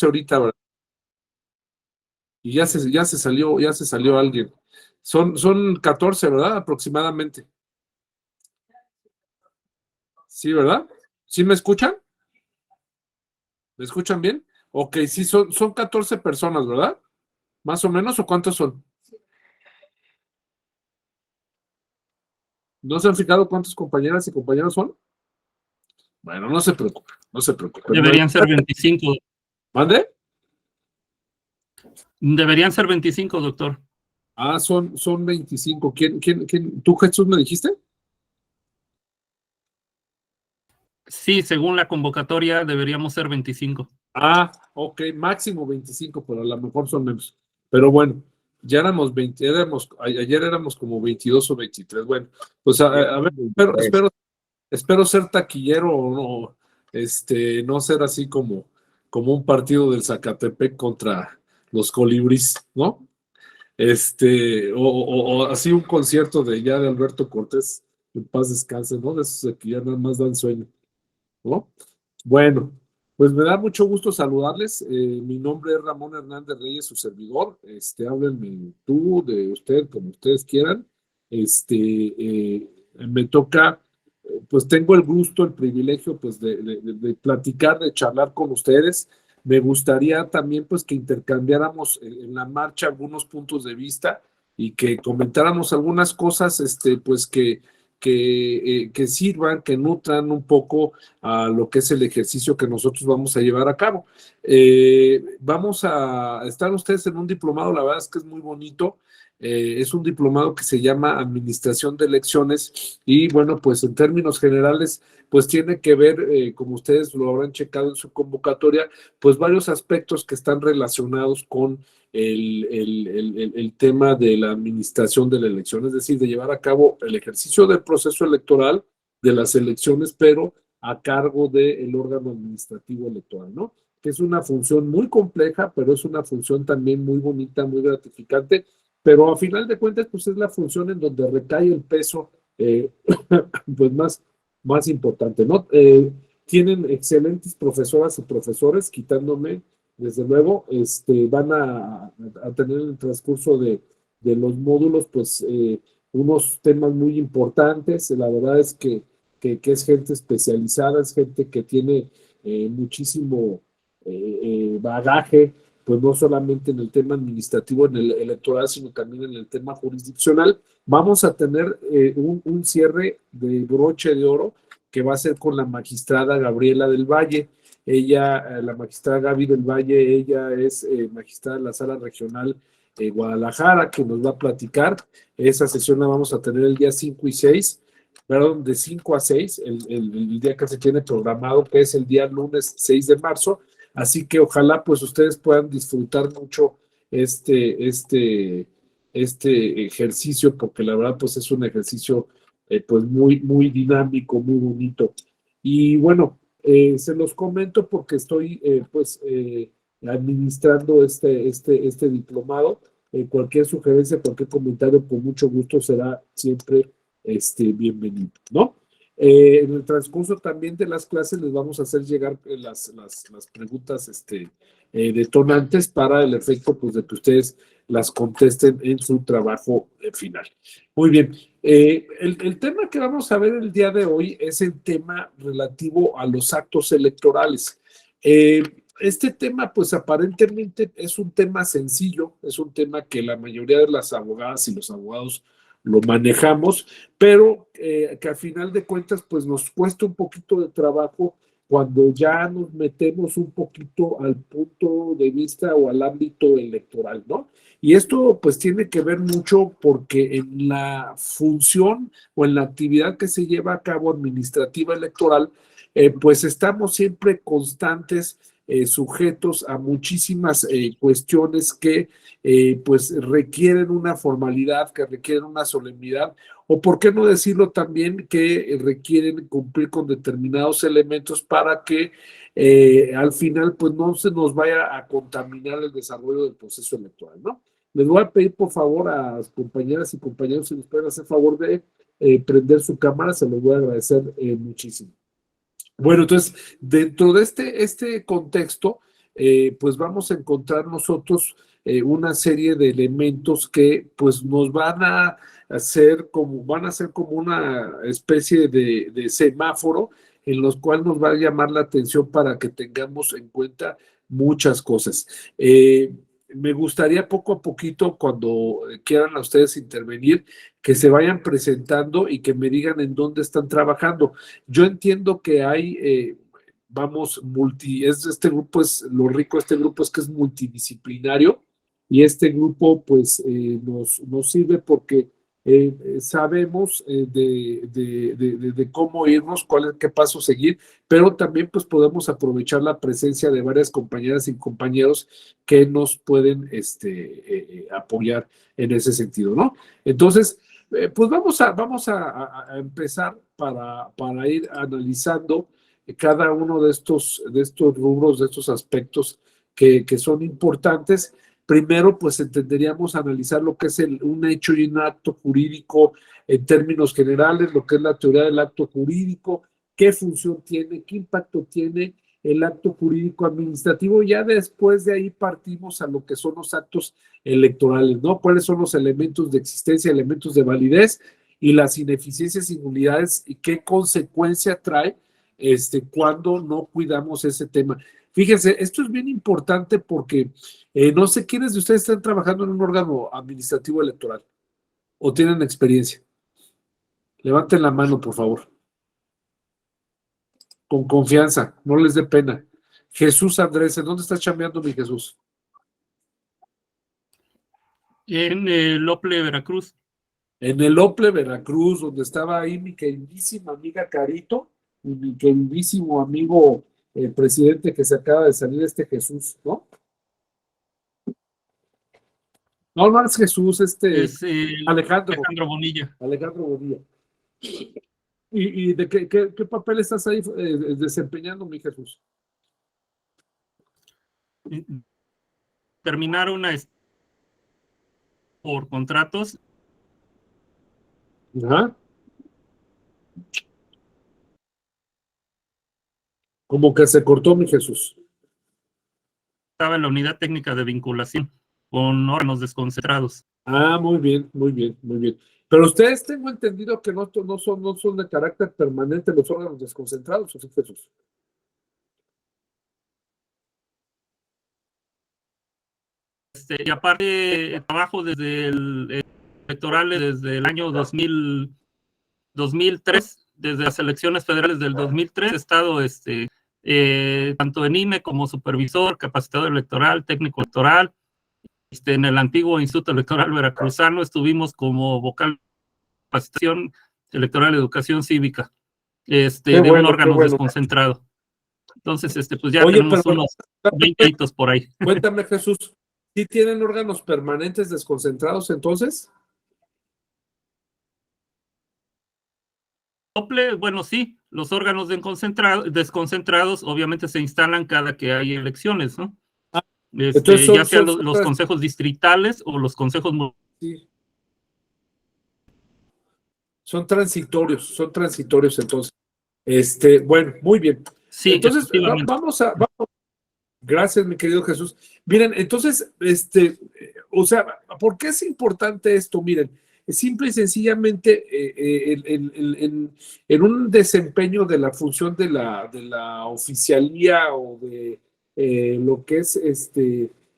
ahorita, ¿verdad? Y ya se salió alguien. Son 14, ¿verdad? Aproximadamente. Sí, ¿verdad? ¿Sí me escuchan? ¿Me escuchan bien? Ok, sí, son 14 personas, ¿verdad? Más o menos, ¿o cuántos son? ¿No se han fijado cuántas compañeras y compañeros son? Bueno, no se preocupen, no se preocupen. Deberían ser 25. ¿Mande? Deberían ser 25, doctor. Ah, son 25. ¿Quién? ¿Tú, Jesús, me dijiste? Sí, según la convocatoria deberíamos ser 25. Ah, ok, máximo 25, pero a lo mejor son menos. Pero bueno, ya éramos 20, ayer éramos como 22 o 23. Bueno, pues a ver, espero ser taquillero o no, no ser así como un partido del Zacatepec contra los Colibríes, ¿no? O así un concierto de Alberto Cortés, en paz descanse, ¿no? De esos de que ya nada más dan sueño, ¿no? Bueno, pues me da mucho gusto saludarles. Mi nombre es Ramón Hernández Reyes, su servidor. Háblenme tú, de usted, como ustedes quieran. Me toca, pues tengo el gusto, el privilegio, pues de platicar, de charlar con ustedes. Me gustaría también, pues, que intercambiáramos en la marcha algunos puntos de vista y que comentáramos algunas cosas, pues, que sirvan, que nutran un poco a lo que es el ejercicio que nosotros vamos a llevar a cabo. Vamos a estar ustedes en un diplomado, la verdad es que es muy bonito. Es un diplomado que se llama Administración de Elecciones y bueno, pues en términos generales, pues tiene que ver, como ustedes lo habrán checado en su convocatoria, pues varios aspectos que están relacionados con el tema de la administración de la elección, es decir, de llevar a cabo el ejercicio del proceso electoral de las elecciones, pero a cargo del órgano administrativo electoral, ¿no? Que es una función muy compleja, pero es una función también muy bonita, muy gratificante, pero a final de cuentas, pues es la función en donde recae el peso, pues más importante, ¿no? Tienen excelentes profesoras y profesores, quitándome, desde luego, van a tener en el transcurso de los módulos, pues, unos temas muy importantes. La verdad es que es gente especializada, es gente que tiene muchísimo bagaje, pues no solamente en el tema administrativo, en el electoral, sino también en el tema jurisdiccional. Vamos a tener un cierre de broche de oro que va a ser con la magistrada Gabriela del Valle. Ella, la magistrada Gaby del Valle, ella es magistrada de la Sala Regional Guadalajara, que nos va a platicar. Esa sesión la vamos a tener el día 5 y 6, perdón, de 5 a 6, el día que se tiene programado, que es el día lunes 6 de marzo. Así que ojalá pues ustedes puedan disfrutar mucho este ejercicio, porque la verdad pues es un ejercicio pues muy dinámico, muy bonito. Y bueno, se los comento porque estoy administrando este diplomado. Cualquier sugerencia, cualquier comentario, con mucho gusto será siempre bienvenido, ¿no? En el transcurso también de las clases les vamos a hacer llegar las preguntas detonantes para el efecto pues, de que ustedes las contesten en su trabajo final. Muy bien. El tema que vamos a ver el día de hoy es el tema relativo a los actos electorales. Este tema, pues aparentemente es un tema sencillo, es un tema que la mayoría de las abogadas y los abogados lo manejamos, pero que a final de cuentas, pues nos cuesta un poquito de trabajo cuando ya nos metemos un poquito al punto de vista o al ámbito electoral, ¿no? Y esto pues tiene que ver mucho porque en la función o en la actividad que se lleva a cabo administrativa electoral, pues estamos siempre constantes, sujetos a muchísimas cuestiones que pues requieren una formalidad, que requieren una solemnidad, o por qué no decirlo también que requieren cumplir con determinados elementos para que al final pues no se nos vaya a contaminar el desarrollo del proceso electoral, ¿no? Les voy a pedir por favor a las compañeras y compañeros si nos pueden hacer favor de prender su cámara, se los voy a agradecer muchísimo. Bueno, entonces, dentro de este contexto, pues vamos a encontrar nosotros una serie de elementos que pues nos van a van a ser como una especie de semáforo en los cuales nos va a llamar la atención para que tengamos en cuenta muchas cosas. Me gustaría poco a poquito, cuando quieran a ustedes intervenir, que se vayan presentando y que me digan en dónde están trabajando. Yo entiendo que hay, este grupo es, lo rico de este grupo es que es multidisciplinario y este grupo pues nos sirve porque sabemos de cómo irnos, qué paso seguir, pero también pues podemos aprovechar la presencia de varias compañeras y compañeros que nos pueden apoyar en ese sentido, ¿no? Entonces, pues vamos a empezar para ir analizando cada uno de estos rubros, de estos aspectos que son importantes. Primero, pues entenderíamos analizar lo que es un hecho y un acto jurídico en términos generales, lo que es la teoría del acto jurídico, qué función tiene, qué impacto tiene el acto jurídico administrativo. Ya después de ahí partimos a lo que son los actos electorales, ¿no? ¿Cuáles son los elementos de existencia, elementos de validez y las ineficiencias y nulidades y qué consecuencia trae cuando no cuidamos ese tema? Fíjense, esto es bien importante porque no sé quiénes de ustedes están trabajando en un órgano administrativo electoral o tienen experiencia. Levanten la mano, por favor. Con confianza, no les dé pena. Jesús Andrés, ¿en dónde estás chambeando, mi Jesús? En el Ople, Veracruz. En el Ople, Veracruz, donde estaba ahí mi queridísima amiga Carito y mi queridísimo amigo presidente que se acaba de salir, Jesús, ¿no? No, no es Jesús, Es Alejandro. Alejandro Bonilla. Alejandro Bonilla. ¿Y de qué papel estás ahí desempeñando, mi Jesús? Terminar por contratos. Ajá. Como que se cortó, mi Jesús. Estaba en la unidad técnica de vinculación con órganos desconcentrados. Ah, muy bien, muy bien, muy bien. Pero ustedes tengo entendido que no son de carácter permanente los órganos desconcentrados, ¿o sí, Jesús? Y aparte, trabajo desde el electoral desde el año 2003, desde las elecciones federales del 2003, he estado tanto en INE como supervisor, capacitador electoral, técnico electoral. En el antiguo Instituto Electoral Veracruzano estuvimos como vocal de capacitación electoral, educación cívica, de un órgano desconcentrado. Entonces, pues ya tenemos unos 20 hitos por ahí. Cuéntame, Jesús, ¿sí tienen órganos permanentes desconcentrados entonces? Bueno, sí, los órganos desconcentrados obviamente se instalan cada que hay elecciones, ¿no? Entonces ya sean los consejos distritales o los consejos... Sí. Son transitorios entonces. Bueno, muy bien. Sí, entonces, vamos. Gracias, mi querido Jesús. Miren, entonces, o sea, ¿por qué es importante esto? Miren, simple y sencillamente en un desempeño de la función de la oficialía o de lo que es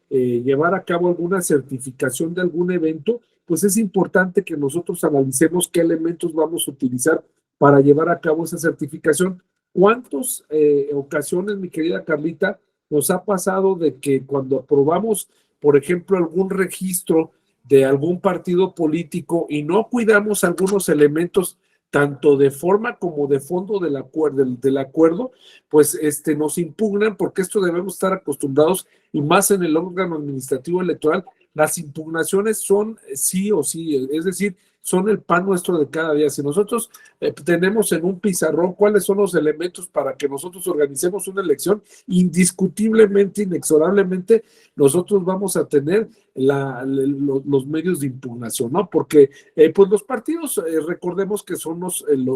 llevar a cabo alguna certificación de algún evento, pues es importante que nosotros analicemos qué elementos vamos a utilizar para llevar a cabo esa certificación. ¿Cuántas ocasiones, mi querida Carlita, nos ha pasado de que cuando aprobamos, por ejemplo, algún registro de algún partido político y no cuidamos algunos elementos tanto de forma como de fondo del acuerdo, pues nos impugnan, porque esto debemos estar acostumbrados, y más en el órgano administrativo electoral, las impugnaciones son sí o sí, es decir, son el pan nuestro de cada día. Si nosotros tenemos en un pizarrón cuáles son los elementos para que nosotros organicemos una elección, indiscutiblemente, inexorablemente, nosotros vamos a tener los medios de impugnación, ¿no? Porque pues los partidos, recordemos que son el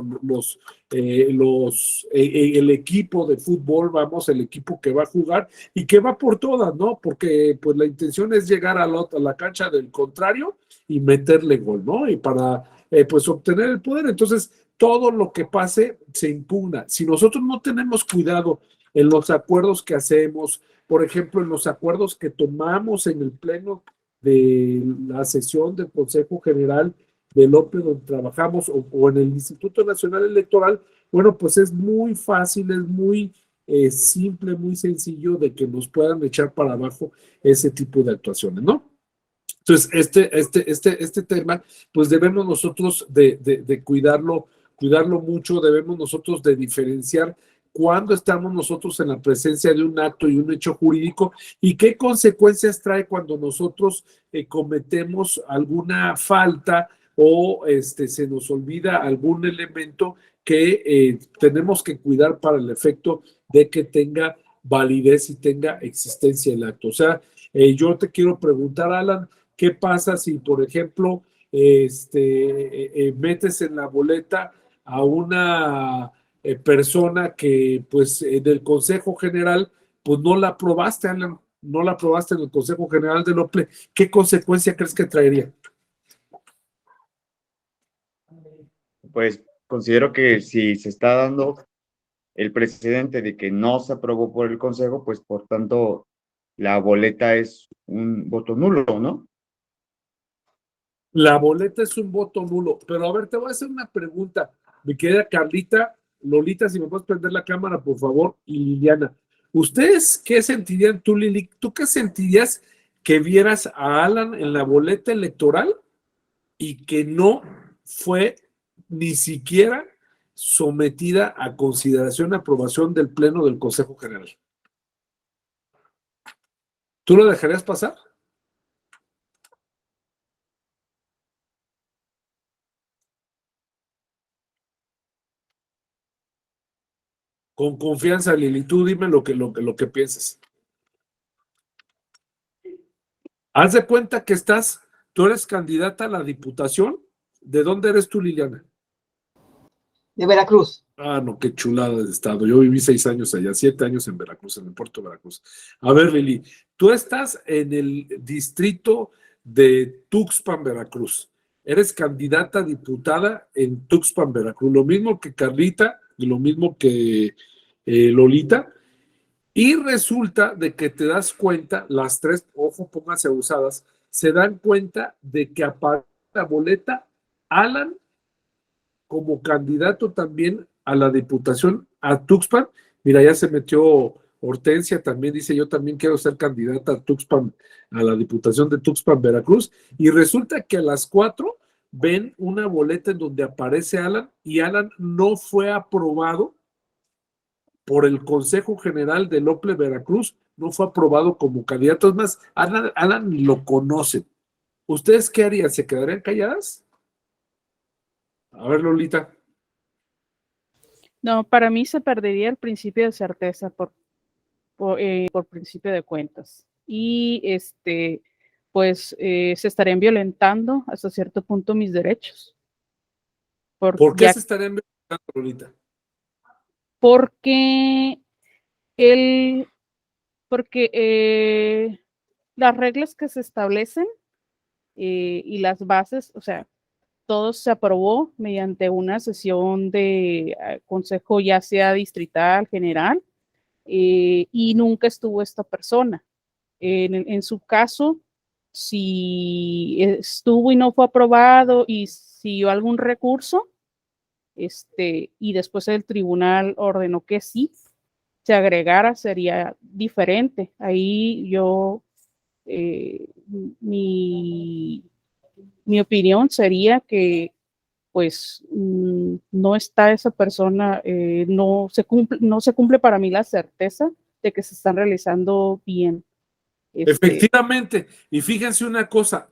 equipo de fútbol, vamos, el equipo que va a jugar y que va por todas, ¿no? Porque pues la intención es llegar a la cancha del contrario y meterle gol, ¿no? Y para pues obtener el poder. Entonces, todo lo que pase se impugna. Si nosotros no tenemos cuidado en los acuerdos que hacemos, por ejemplo, en los acuerdos que tomamos en el pleno de la sesión del Consejo General del OPLE donde trabajamos o en el Instituto Nacional Electoral, bueno, pues es muy fácil, es muy simple, muy sencillo de que nos puedan echar para abajo ese tipo de actuaciones, ¿no? Entonces, este tema, pues debemos nosotros de cuidarlo mucho, debemos nosotros de diferenciar cuándo estamos nosotros en la presencia de un acto y un hecho jurídico y qué consecuencias trae cuando nosotros cometemos alguna falta o se nos olvida algún elemento que tenemos que cuidar para el efecto de que tenga validez y tenga existencia el acto. O sea, yo te quiero preguntar, Alan, ¿qué pasa si, por ejemplo, metes en la boleta a una persona que, pues, en el Consejo General, pues no la aprobaste, Alan, no la aprobaste en el Consejo General del OPLE? ¿Qué consecuencia crees que traería? Pues considero que si se está dando el precedente de que no se aprobó por el Consejo, pues por tanto la boleta es un voto nulo, ¿no? La boleta es un voto nulo, pero a ver, te voy a hacer una pregunta, mi querida Carlita, Lolita, si me puedes prender la cámara, por favor, y Liliana. ¿Ustedes qué sentirían, tú, Lili, tú qué sentirías que vieras a Alan en la boleta electoral y que no fue ni siquiera sometida a consideración y aprobación del Pleno del Consejo General? ¿Tú lo dejarías pasar? Con confianza, Lili, tú dime lo que piensas. Haz de cuenta que tú eres candidata a la diputación. ¿De dónde eres tú, Liliana? De Veracruz. Ah, no, qué chulada de estado. Yo viví 6 años allá, 7 años en Veracruz, en el puerto de Veracruz. A ver, Lili, tú estás en el distrito de Tuxpan, Veracruz. Eres candidata a diputada en Tuxpan, Veracruz. Lo mismo que Carlita y lo mismo que Lolita. Y resulta de que te das cuenta, las tres, ojo, pónganse abusadas, se dan cuenta de que aparece la boleta Alan como candidato también a la diputación a Tuxpan. Mira, ya se metió Hortensia, también dice, yo también quiero ser candidata a Tuxpan, a la diputación de Tuxpan, Veracruz. Y resulta que a las 4 ven una boleta en donde aparece Alan y Alan no fue aprobado por el Consejo General del OPLE Veracruz, no fue aprobado como candidato. Es más, Alan lo conocen. ¿Ustedes qué harían? ¿Se quedarían calladas? A ver, Lolita. No, para mí se perdería el principio de certeza por principio de cuentas. Y pues se estarían violentando hasta cierto punto mis derechos. ¿Por qué se estarían violentando, Lolita? Porque las reglas que se establecen y las bases, o sea, todo se aprobó mediante una sesión de consejo, ya sea distrital, general, y nunca estuvo esta persona. En su caso, si estuvo y no fue aprobado y siguió algún recurso, y después el tribunal ordenó que sí se agregara, sería diferente. Ahí yo, mi opinión sería que pues no está esa persona, no se cumple para mí la certeza de que se están realizando bien. Efectivamente, y fíjense una cosa,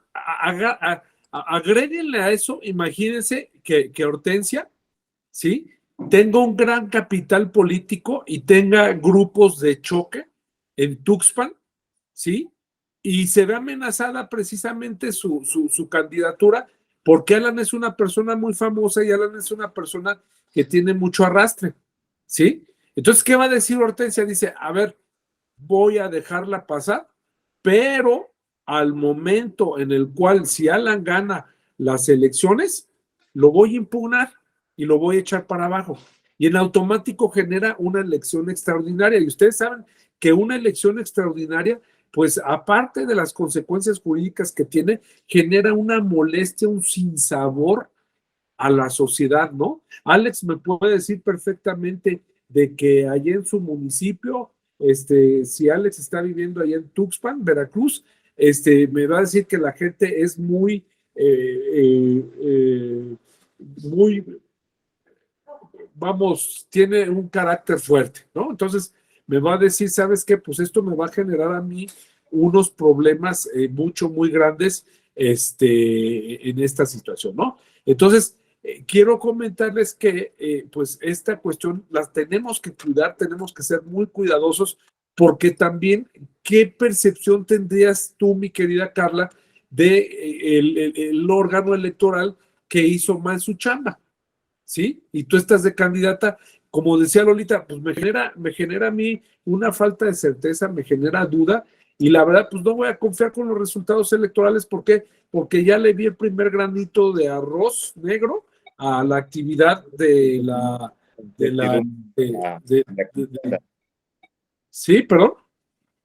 Agréguenle a eso, imagínense que Hortensia, ¿sí? Tenga un gran capital político y tenga grupos de choque en Tuxpan, ¿sí? Y se ve amenazada precisamente su candidatura, porque Alan es una persona muy famosa y Alan es una persona que tiene mucho arrastre, ¿sí? Entonces, ¿qué va a decir Hortensia? Dice, a ver, voy a dejarla pasar, pero al momento en el cual si Alan gana las elecciones, lo voy a impugnar y lo voy a echar para abajo. Y en automático genera una elección extraordinaria. Y ustedes saben que una elección extraordinaria, pues aparte de las consecuencias jurídicas que tiene, genera una molestia, un sinsabor a la sociedad, ¿no? Alex me puede decir perfectamente de que allá en su municipio, si Alex está viviendo allá en Tuxpan, Veracruz, me va a decir que la gente es muy, muy, vamos, tiene un carácter fuerte, ¿no? Entonces me va a decir, ¿sabes qué? Pues esto me va a generar a mí unos problemas muy grandes en esta situación, ¿no? Entonces, quiero comentarles que pues esta cuestión la tenemos que cuidar, tenemos que ser muy cuidadosos, porque también, ¿qué percepción tendrías tú, mi querida Carla, de el órgano electoral que hizo mal su chamba? ¿Sí? Y tú estás de candidata, como decía Lolita, pues me genera a mí una falta de certeza, me genera duda, y la verdad, pues no voy a confiar con los resultados electorales. ¿Por qué? Porque ya le vi el primer granito de arroz negro a la actividad de la... Sí, perdón.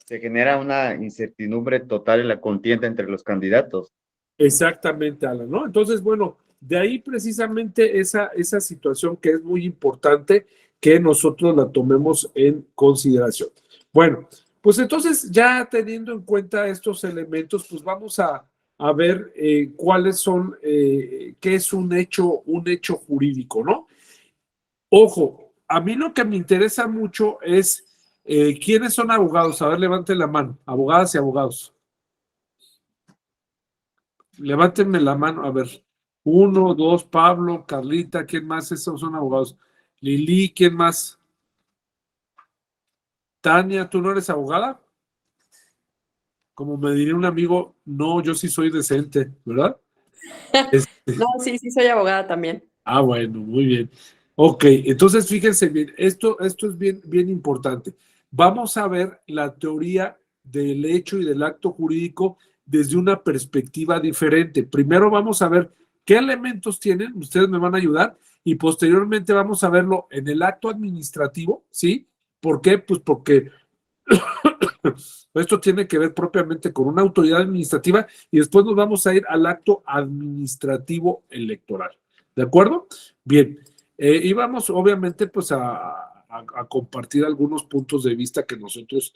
Se genera una incertidumbre total en la contienda entre los candidatos. Exactamente, Alan, ¿no? Entonces, bueno, de ahí precisamente esa situación que es muy importante que nosotros la tomemos en consideración. Bueno, pues entonces ya teniendo en cuenta estos elementos, pues vamos a ver cuáles son, qué es un hecho jurídico, ¿no? Ojo, a mí lo que me interesa mucho es quiénes son abogados. A ver, levanten la mano, abogadas y abogados. Levántenme la mano, a ver. 1, 2, Pablo, Carlita, ¿quién más? Esos son abogados. Lili, ¿quién más? Tania, ¿tú no eres abogada? Como me diría un amigo, no, yo sí soy decente, ¿verdad? No, sí soy abogada también. Ah, bueno, muy bien. Ok, entonces fíjense bien, esto es bien importante. Vamos a ver la teoría del hecho y del acto jurídico desde una perspectiva diferente. Primero vamos a ver qué elementos tienen, ustedes me van a ayudar, y posteriormente vamos a verlo en el acto administrativo, ¿sí? ¿Por qué? Pues porque esto tiene que ver propiamente con una autoridad administrativa, y después nos vamos a ir al acto administrativo electoral. ¿De acuerdo? Bien. Y vamos obviamente pues a compartir algunos puntos de vista que nosotros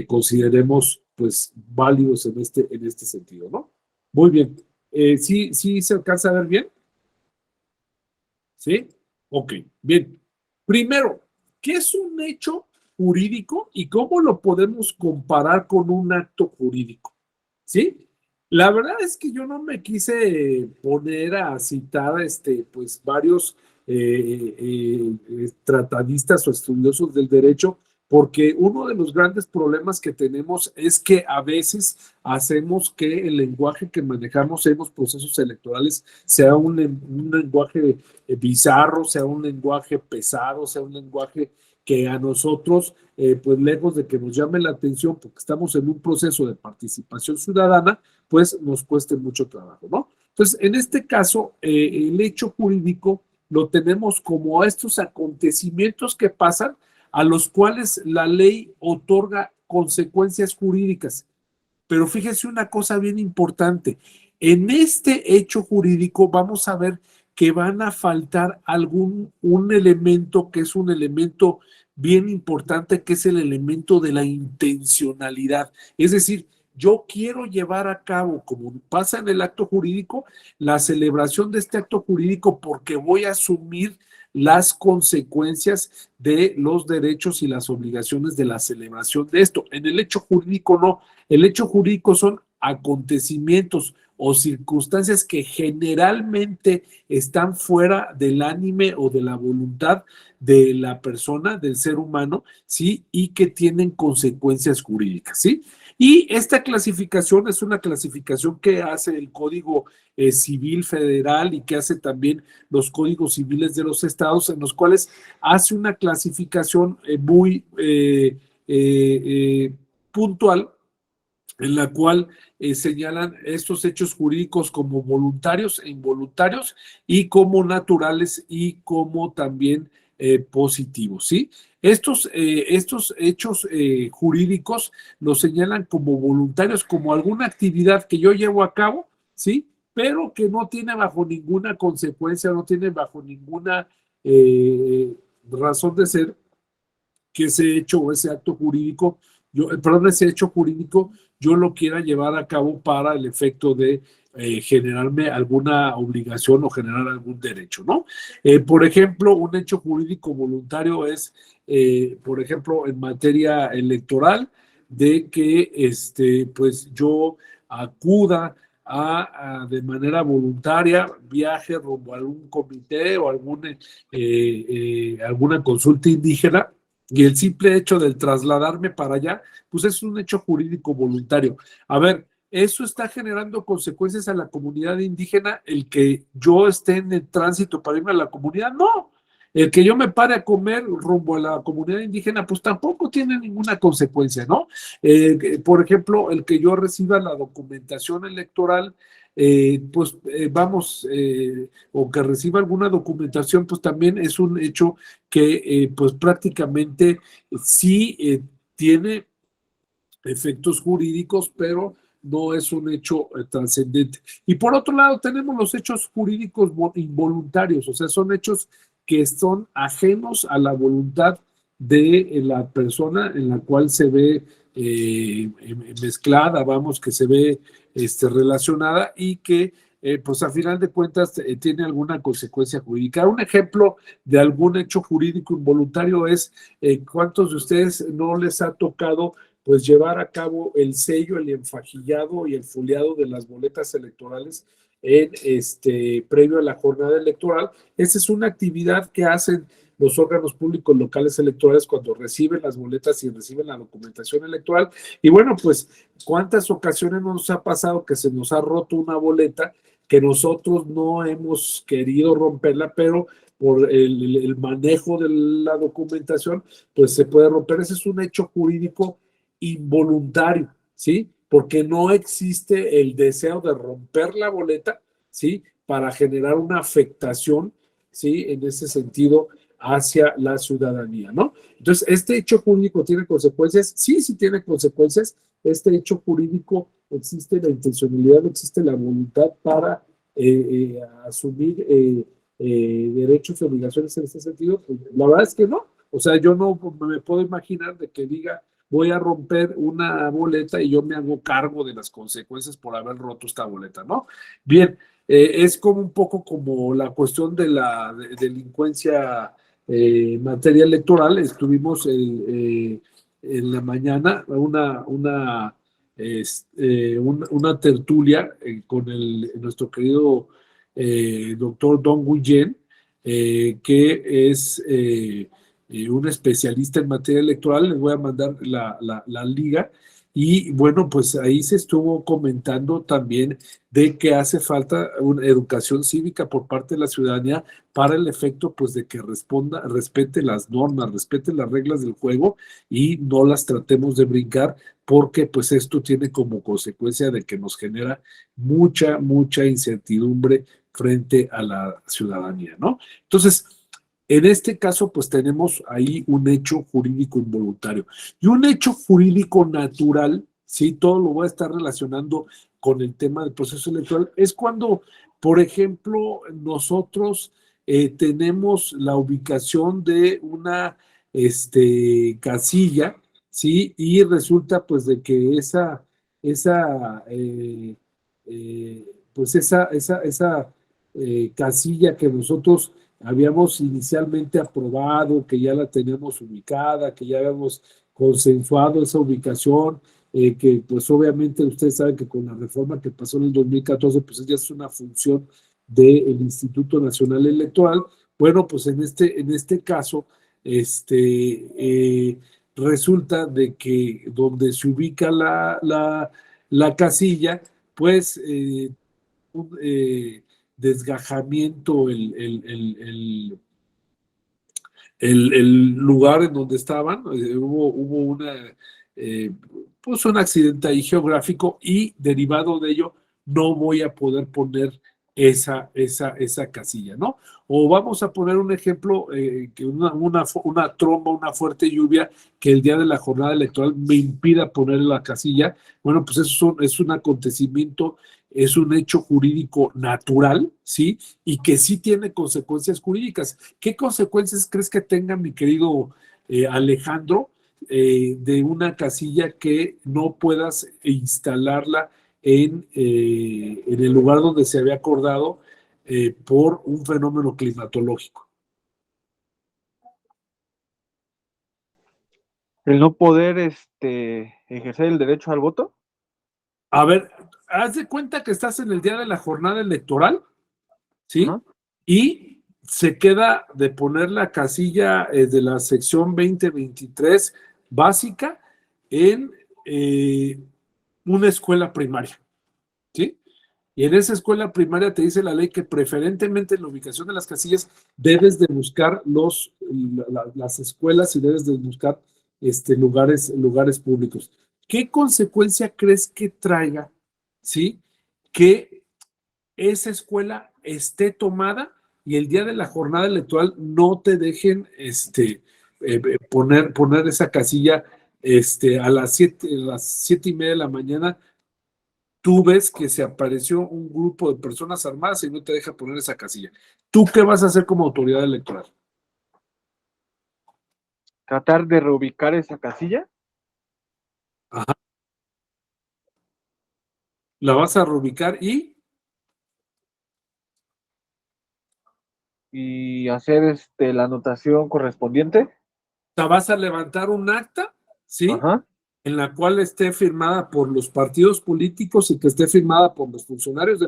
consideremos pues válidos en este sentido, ¿no? Muy bien. ¿Sí se alcanza a ver bien? ¿Sí? Ok, bien. Primero, ¿qué es un hecho jurídico y cómo lo podemos comparar con un acto jurídico? ¿Sí? La verdad es que yo no me quise poner a citar pues varios tratadistas o estudiosos del derecho, porque uno de los grandes problemas que tenemos es que a veces hacemos que el lenguaje que manejamos en los procesos electorales sea un lenguaje bizarro, sea un lenguaje pesado, sea un lenguaje que a nosotros, pues lejos de que nos llame la atención porque estamos en un proceso de participación ciudadana, pues nos cueste mucho trabajo, ¿no? Entonces, en este caso, el hecho jurídico lo tenemos como estos acontecimientos que pasan a los cuales la ley otorga consecuencias jurídicas. Pero fíjense una cosa bien importante. En este hecho jurídico vamos a ver que van a faltar un elemento que es un elemento bien importante, que es el elemento de la intencionalidad. Es decir, yo quiero llevar a cabo, como pasa en el acto jurídico, la celebración de este acto jurídico porque voy a asumir las consecuencias de los derechos y las obligaciones de la celebración de esto. En el hecho jurídico no. El hecho jurídico son acontecimientos o circunstancias que generalmente están fuera del ánime o de la voluntad de la persona, del ser humano, ¿sí? Y que tienen consecuencias jurídicas, ¿sí? Y esta clasificación es una clasificación que hace el Código Civil Federal y que hace también los códigos civiles de los estados, en los cuales hace una clasificación muy puntual, en la cual señalan estos hechos jurídicos como voluntarios e involuntarios y como naturales y como también positivos, ¿sí? Estos hechos jurídicos los señalan como voluntarios, como alguna actividad que yo llevo a cabo, ¿sí? Pero que no tiene bajo ninguna consecuencia, no tiene bajo ninguna razón de ser que ese hecho o ese acto jurídico, ese hecho jurídico yo lo quiera llevar a cabo para el efecto de generarme alguna obligación o generar algún derecho, ¿no? Por ejemplo, un hecho jurídico voluntario es, por ejemplo, en materia electoral, de que pues yo acuda de manera voluntaria, viaje rumbo a algún comité o alguna consulta indígena, y el simple hecho de trasladarme para allá, pues es un hecho jurídico voluntario. A ver, ¿eso está generando consecuencias a la comunidad indígena el que yo esté en el tránsito para irme a la comunidad? No. El que yo me pare a comer rumbo a la comunidad indígena, pues tampoco tiene ninguna consecuencia, ¿no? Por ejemplo, el que yo reciba la documentación electoral, o que reciba alguna documentación, pues también es un hecho que pues prácticamente sí tiene efectos jurídicos, pero no es un hecho trascendente. Y por otro lado tenemos los hechos jurídicos involuntarios, o sea, son hechos que son ajenos a la voluntad de la persona en la cual se ve mezclada, que se ve relacionada y que pues a final de cuentas tiene alguna consecuencia jurídica. Un ejemplo de algún hecho jurídico involuntario es ¿cuántos de ustedes no les ha tocado pues llevar a cabo el sello, el enfajillado y el foliado de las boletas electorales previo a la jornada electoral? Esa es una actividad que hacen los órganos públicos locales electorales cuando reciben las boletas y reciben la documentación electoral. Y bueno, pues, ¿cuántas ocasiones nos ha pasado que se nos ha roto una boleta que nosotros no hemos querido romperla, pero por el manejo de la documentación, pues se puede romper? Ese es un hecho jurídico involuntario, ¿sí? Porque no existe el deseo de romper la boleta, ¿sí? Para generar una afectación, ¿sí? En ese sentido, hacia la ciudadanía, ¿no? Entonces, ¿este hecho jurídico tiene consecuencias? Sí, sí tiene consecuencias. Este hecho jurídico, existe la intencionalidad, existe la voluntad para asumir derechos y obligaciones en este sentido. Pues, la verdad es que no. O sea, yo no me puedo imaginar de que diga, voy a romper una boleta y yo me hago cargo de las consecuencias por haber roto esta boleta, ¿no? Bien, es como un poco como la cuestión de la delincuencia en materia electoral. Estuvimos en la mañana una tertulia con nuestro querido doctor Don Guillén, que es un especialista en materia electoral. Les voy a mandar la liga. Y bueno, pues ahí se estuvo comentando también de que hace falta una educación cívica por parte de la ciudadanía para el efecto pues de que respete las normas, respete las reglas del juego y no las tratemos de brincar, porque pues esto tiene como consecuencia de que nos genera mucha incertidumbre frente a la ciudadanía, ¿no? Entonces, en este caso, pues tenemos ahí un hecho jurídico involuntario. Y un hecho jurídico natural, sí, todo lo voy a estar relacionando con el tema del proceso electoral, es cuando, por ejemplo, nosotros tenemos la ubicación de una casilla, sí, y resulta pues de que esa casilla que nosotros habíamos inicialmente aprobado, que ya la tenemos ubicada, que ya habíamos consensuado esa ubicación que pues obviamente ustedes saben que con la reforma que pasó en el 2014, pues ya es una función del Instituto Nacional Electoral. Bueno, pues en este caso, resulta de que donde se ubica la casilla, pues un desgajamiento el lugar en donde estaban, hubo eh, pues un accidente ahí geográfico y derivado de ello no voy a poder poner esa casilla, ¿no? O vamos a poner un ejemplo, que una tromba, una fuerte lluvia que el día de la jornada electoral me impida poner la casilla. Bueno, pues eso es un acontecimiento, es un hecho jurídico natural, ¿sí? Y que sí tiene consecuencias jurídicas. ¿Qué consecuencias crees que tenga, mi querido Alejandro, de una casilla que no puedas instalarla en el lugar donde se había acordado por un fenómeno climatológico? El no poder ejercer el derecho al voto. A ver, haz de cuenta que estás en el día de la jornada electoral, ¿sí? Ajá. Y se queda de poner la casilla de la sección 2023 básica en una escuela primaria, ¿sí? Y en esa escuela primaria te dice la ley que preferentemente en la ubicación de las casillas debes de buscar las escuelas y debes de buscar lugares públicos. ¿Qué consecuencia crees que traiga, ¿sí? Que esa escuela esté tomada y el día de la jornada electoral no te dejen poner esa casilla a las 7:30 de la mañana. Tú ves que se apareció un grupo de personas armadas y no te deja poner esa casilla. ¿Tú qué vas a hacer como autoridad electoral? Tratar de reubicar esa casilla. Ajá. La vas a reubicar Y hacer la anotación correspondiente. vas a levantar un acta, ¿sí? Ajá. En la cual esté firmada por los partidos políticos y que esté firmada por los funcionarios de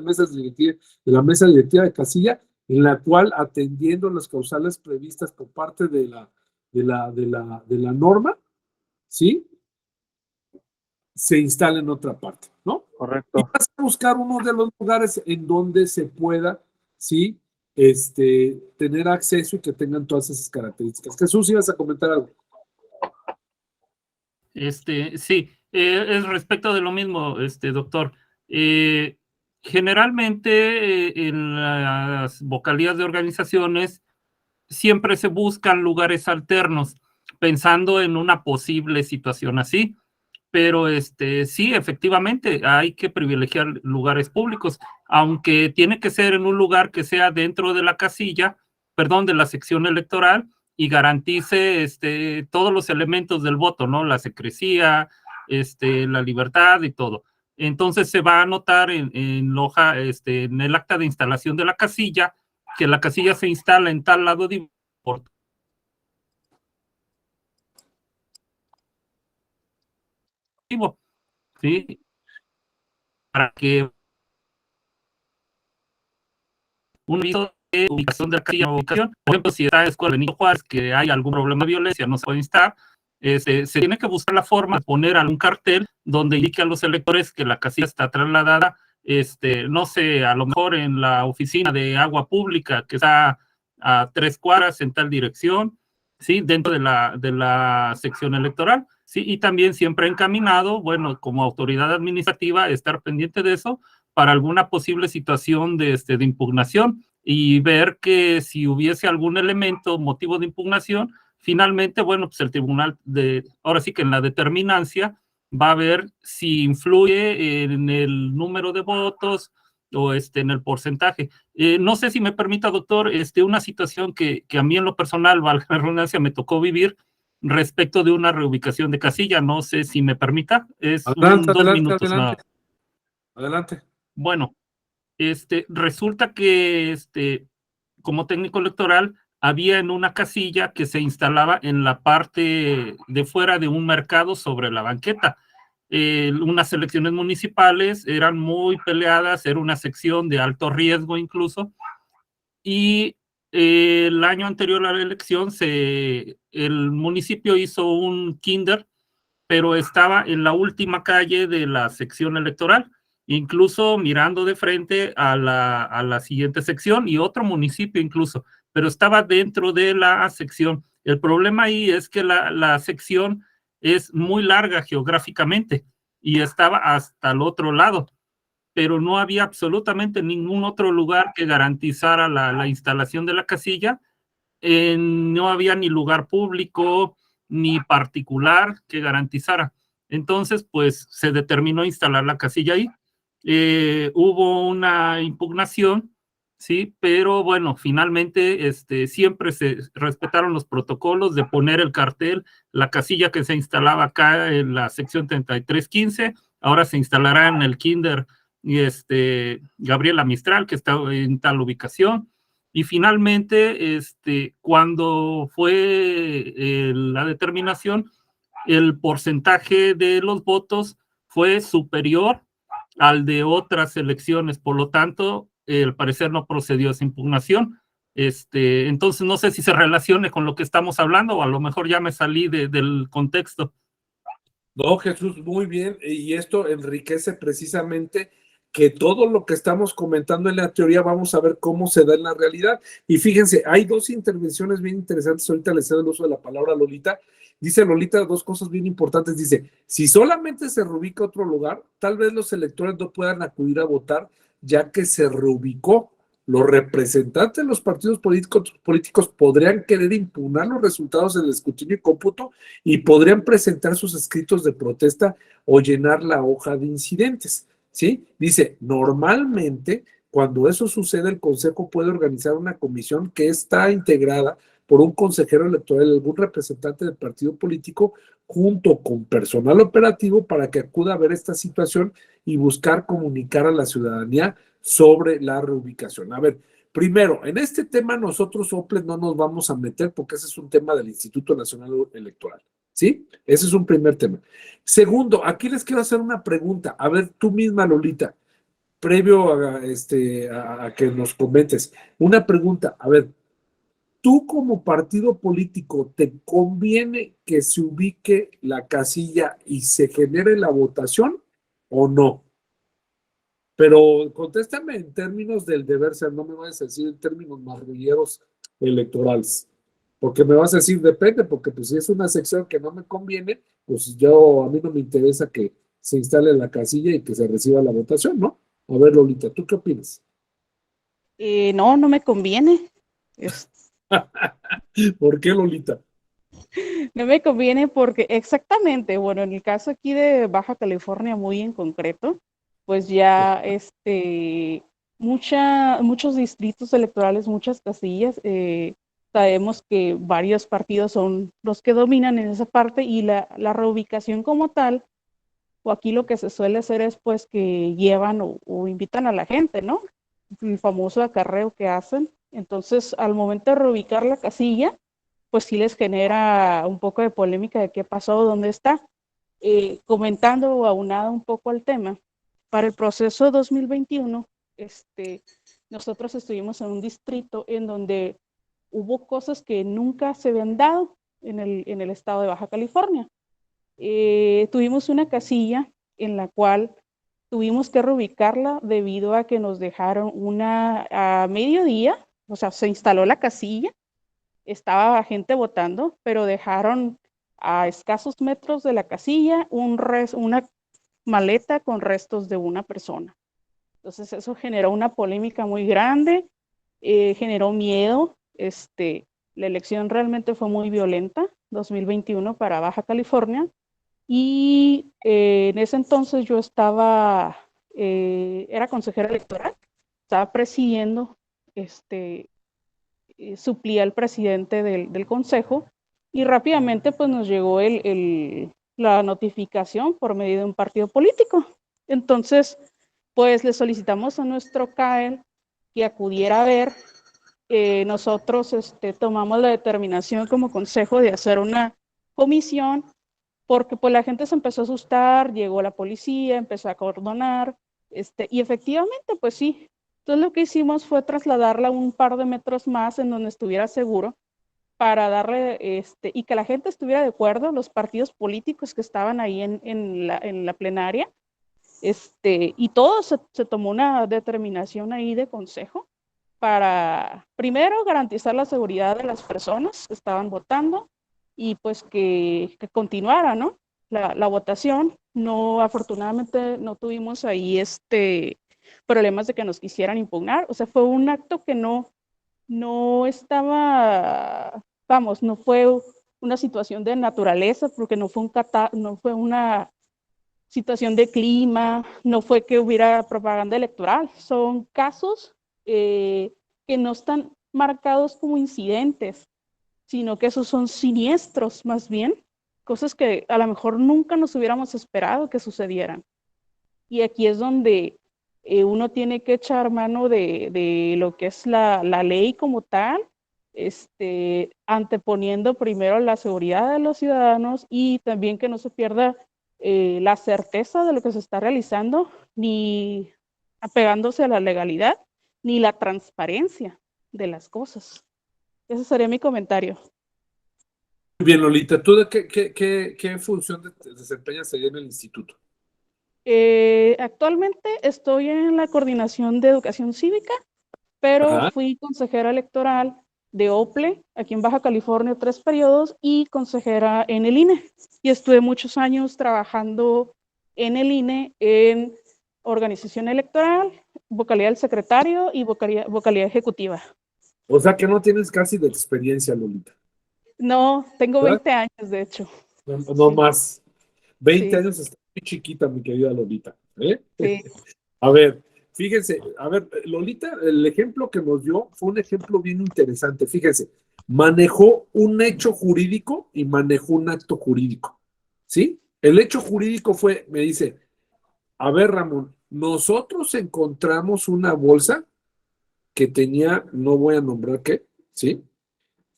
la mesa directiva de casilla, en la cual, atendiendo las causales previstas por parte de la norma, ¿sí? Se instala en otra parte, ¿no? Y Correcto. vas a buscar uno de los lugares en donde se pueda, ¿sí? Tener acceso y que tengan todas esas características. Jesús, ¿ibas a comentar algo? Sí, es respecto de lo mismo, doctor. Generalmente en las vocalías de organizaciones siempre se buscan lugares alternos, pensando en una posible situación así. Pero sí, efectivamente, hay que privilegiar lugares públicos, aunque tiene que ser en un lugar que sea dentro de la casilla, perdón, de la sección electoral y garantice todos los elementos del voto, ¿no? La secrecía, la libertad y todo. Entonces se va a anotar en hoja, en el acta de instalación de la casilla, que la casilla se instala en tal lado de ¿sí? Para que un aviso de ubicación de la casilla, ubicación, por ejemplo, si está en la escuela Benito Juárez, que hay algún problema de violencia, no se puede instalar, se tiene que buscar la forma de poner algún cartel donde indique a los electores que la casilla está trasladada, no sé, a lo mejor en la oficina de agua pública, que está a 3 cuadras en tal dirección, ¿sí? Dentro de la sección electoral, ¿sí? Y también siempre encaminado, bueno, como autoridad administrativa, estar pendiente de eso para alguna posible situación de impugnación y ver que si hubiese algún elemento, motivo de impugnación, finalmente, bueno, pues el tribunal, ahora sí que en la determinancia, va a ver si influye en el número de votos o en el porcentaje. No sé si me permita, doctor, una situación que a mí en lo personal, valga la redundancia, me tocó vivir respecto de una reubicación de casilla. No sé si me permita. Es Adelante, 2 minutos nada. Adelante. Bueno, resulta que como técnico electoral había en una casilla que se instalaba en la parte de fuera de un mercado sobre la banqueta. unas elecciones municipales, eran muy peleadas, era una sección de alto riesgo incluso, y el año anterior a la elección el municipio hizo un kinder, pero estaba en la última calle de la sección electoral, incluso mirando de frente a la siguiente sección y otro municipio incluso, pero estaba dentro de la sección. El problema ahí es que la sección es muy larga geográficamente y estaba hasta el otro lado, pero no había absolutamente ningún otro lugar que garantizara la instalación de la casilla. No había ni lugar público ni particular que garantizara. Entonces, pues se determinó instalar la casilla ahí. Hubo una impugnación, sí, pero bueno, finalmente siempre se respetaron los protocolos de poner el cartel, la casilla que se instalaba acá en la sección 3315, ahora se instalará en el kinder Gabriela Mistral, que está en tal ubicación. Y finalmente, cuando fue la determinación, el porcentaje de los votos fue superior al de otras elecciones, por lo tanto, al parecer no procedió esa impugnación. Entonces, no sé si se relacione con lo que estamos hablando o a lo mejor ya me salí del contexto. No, Jesús, muy bien. Y esto enriquece precisamente que todo lo que estamos comentando en la teoría vamos a ver cómo se da en la realidad. Y fíjense, hay dos intervenciones bien interesantes. Ahorita les cedo el uso de la palabra a Lolita. Dice Lolita dos cosas bien importantes. Dice, si solamente se reubica otro lugar, tal vez los electores no puedan acudir a votar ya que se reubicó. Los representantes de los partidos políticos podrían querer impugnar los resultados del escrutinio y cómputo y podrían presentar sus escritos de protesta o llenar la hoja de incidentes, ¿sí? Dice, normalmente cuando eso sucede el Consejo puede organizar una comisión que está integrada por un consejero electoral, algún representante del partido político, junto con personal operativo para que acuda a ver esta situación y buscar comunicar a la ciudadanía sobre la reubicación. A ver, primero, en este tema nosotros, OPLES, no nos vamos a meter porque ese es un tema del Instituto Nacional Electoral, ¿sí? Ese es un primer tema. Segundo, aquí les quiero hacer una pregunta. A ver, tú misma, Lolita, previo a que nos comentes, una pregunta. A ver, ¿tú como partido político te conviene que se ubique la casilla y se genere la votación o no? Pero contéstame en términos del deber ser, no me vayas a decir en términos marrulleros electorales, porque me vas a decir depende, porque pues si es una sección que no me conviene, pues a mí no me interesa que se instale la casilla y que se reciba la votación, ¿no? A ver, Lolita, ¿tú qué opinas? No, no me conviene. ¿Por qué, Lolita? No me conviene porque exactamente, bueno, en el caso aquí de Baja California muy en concreto, pues ya muchos distritos electorales, muchas casillas, sabemos que varios partidos son los que dominan en esa parte y la reubicación como tal, o aquí lo que se suele hacer es pues que llevan o invitan a la gente, ¿no? El famoso acarreo que hacen. Entonces, al momento de reubicar la casilla, pues sí les genera un poco de polémica de qué pasó, dónde está. Comentando o aunado un poco al tema, para el proceso 2021, nosotros estuvimos en un distrito en donde hubo cosas que nunca se habían dado en el estado de Baja California. Tuvimos una casilla en la cual tuvimos que reubicarla debido a que nos dejaron a mediodía, o sea, se instaló la casilla, estaba gente votando, pero dejaron a escasos metros de la casilla una maleta con restos de una persona. Entonces eso generó una polémica muy grande, generó miedo. La elección realmente fue muy violenta, 2021 para Baja California, y en ese entonces yo era consejera electoral, estaba presidiendo, suplía al presidente del consejo y rápidamente pues nos llegó la notificación por medio de un partido político. Entonces, pues le solicitamos a nuestro CAEL que acudiera a ver. Nosotros tomamos la determinación como consejo de hacer una comisión porque pues la gente se empezó a asustar, llegó la policía, empezó a acordonar, y efectivamente, pues sí. Entonces lo que hicimos fue trasladarla un par de metros más en donde estuviera seguro, para darle, y que la gente estuviera de acuerdo, los partidos políticos que estaban ahí en la plenaria, y todo se tomó una determinación ahí de consejo para, primero, garantizar la seguridad de las personas que estaban votando y pues que continuara, ¿no? La votación. No, afortunadamente no tuvimos ahí problemas de que nos quisieran impugnar. O sea, fue un acto que no estaba, vamos, no fue una situación de naturaleza, porque no fue una situación de clima, no fue que hubiera propaganda electoral, son casos que no están marcados como incidentes, sino que esos son siniestros más bien, cosas que a lo mejor nunca nos hubiéramos esperado que sucedieran. Y aquí es donde uno tiene que echar mano de lo que es la ley como tal, anteponiendo primero la seguridad de los ciudadanos y también que no se pierda la certeza de lo que se está realizando, ni apegándose a la legalidad, ni la transparencia de las cosas. Ese sería mi comentario. Muy bien, Lolita, ¿tú de qué función desempeñas ahí en el instituto? Actualmente estoy en la coordinación de educación cívica, pero Ajá. fui consejera electoral de OPLE, aquí en Baja California, 3 periodos, y consejera en el INE. Y estuve muchos años trabajando en el INE en organización electoral, vocalía del secretario y vocalía ejecutiva. O sea que no tienes casi de experiencia, Lolita. No, tengo ¿Verdad? 20 años, de hecho. No Sí, más. 20 sí, años está muy chiquita, mi querida Lolita. ¿Eh? sí. A ver, fíjense, Lolita, el ejemplo que nos dio fue un ejemplo bien interesante. Fíjense, manejó un hecho jurídico y manejó un acto jurídico. ¿Sí? El hecho jurídico fue, me dice, a ver, Ramón, nosotros encontramos una bolsa que tenía, no voy a nombrar qué, ¿sí?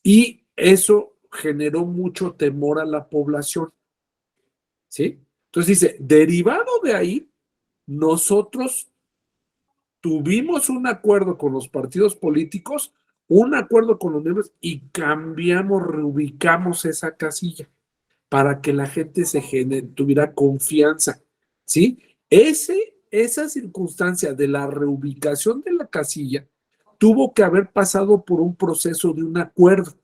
Y eso generó mucho temor a la población, ¿sí? Entonces dice, derivado de ahí, nosotros tuvimos un acuerdo con los partidos políticos, un acuerdo con los miembros y cambiamos, reubicamos esa casilla para que la gente tuviera confianza, ¿sí? Esa circunstancia de la reubicación de la casilla tuvo que haber pasado por un proceso de un acuerdo,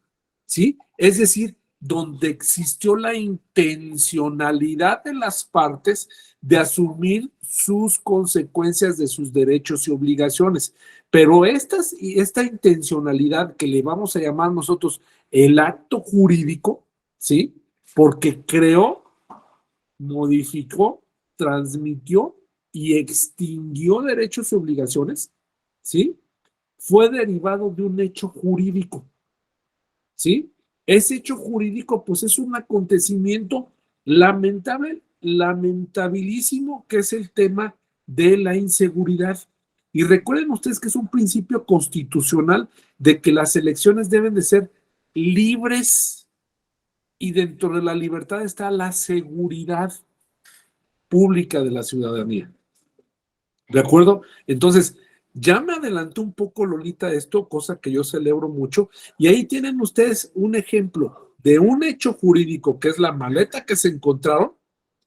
¿sí? Es decir, donde existió la intencionalidad de las partes de asumir sus consecuencias de sus derechos y obligaciones. Pero esta intencionalidad que le vamos a llamar nosotros el acto jurídico, ¿sí? Porque creó, modificó, transmitió y extinguió derechos y obligaciones, ¿sí? Fue derivado de un hecho jurídico, ¿sí? Ese hecho jurídico, pues es un acontecimiento lamentable, lamentabilísimo, que es el tema de la inseguridad. Y recuerden ustedes que es un principio constitucional de que las elecciones deben de ser libres y dentro de la libertad está la seguridad pública de la ciudadanía. ¿De acuerdo? Entonces, ya me adelantó un poco, Lolita, esto, cosa que yo celebro mucho, y ahí tienen ustedes un ejemplo de un hecho jurídico que es la maleta que se encontraron,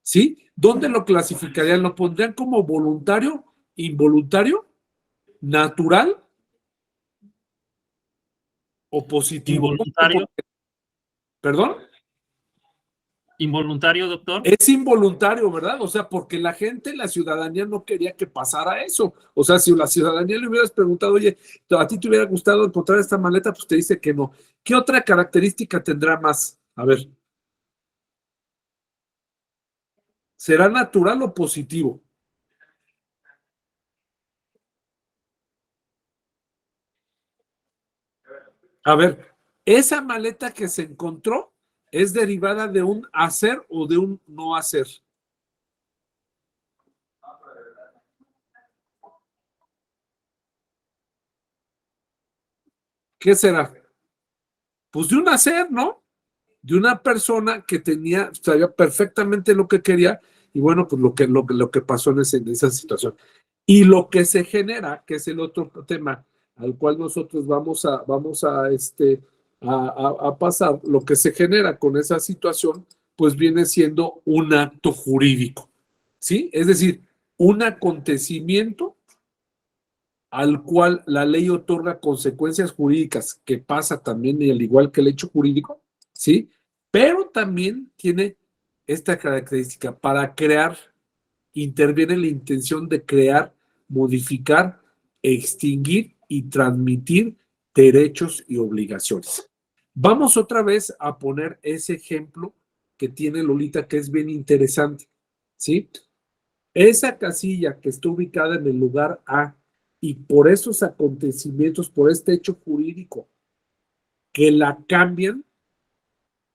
¿sí? ¿Dónde lo clasificarían? ¿Lo pondrían como voluntario, involuntario, natural o positivo? Involuntario. ¿Perdón? Involuntario, doctor. Es involuntario, ¿verdad? O sea, porque la gente, la ciudadanía no quería que pasara eso. O sea, si la ciudadanía le hubieras preguntado, oye, ¿a ti te hubiera gustado encontrar esta maleta? Pues te dice que no. ¿Qué otra característica tendrá más? A ver. ¿Será natural o positivo? A ver, esa maleta que se encontró es derivada de un hacer o de un no hacer. ¿Qué será? Pues de un hacer, ¿no? de una persona que sabía perfectamente lo que quería, y bueno, pues lo que pasó en esa situación. Y lo que se genera, que es el otro tema al cual nosotros vamos a pasar, lo que se genera con esa situación, pues viene siendo un acto jurídico, ¿sí? Es decir, un acontecimiento al cual la ley otorga consecuencias jurídicas, que pasa también al igual que el hecho jurídico, ¿sí? Pero también tiene esta característica: para crear, interviene la intención de crear, modificar, extinguir y transmitir derechos y obligaciones. Vamos otra vez a poner ese ejemplo que tiene Lolita, que es bien interesante, ¿sí? Esa casilla que está ubicada en el lugar A, y por esos acontecimientos, por este hecho jurídico, que la cambian,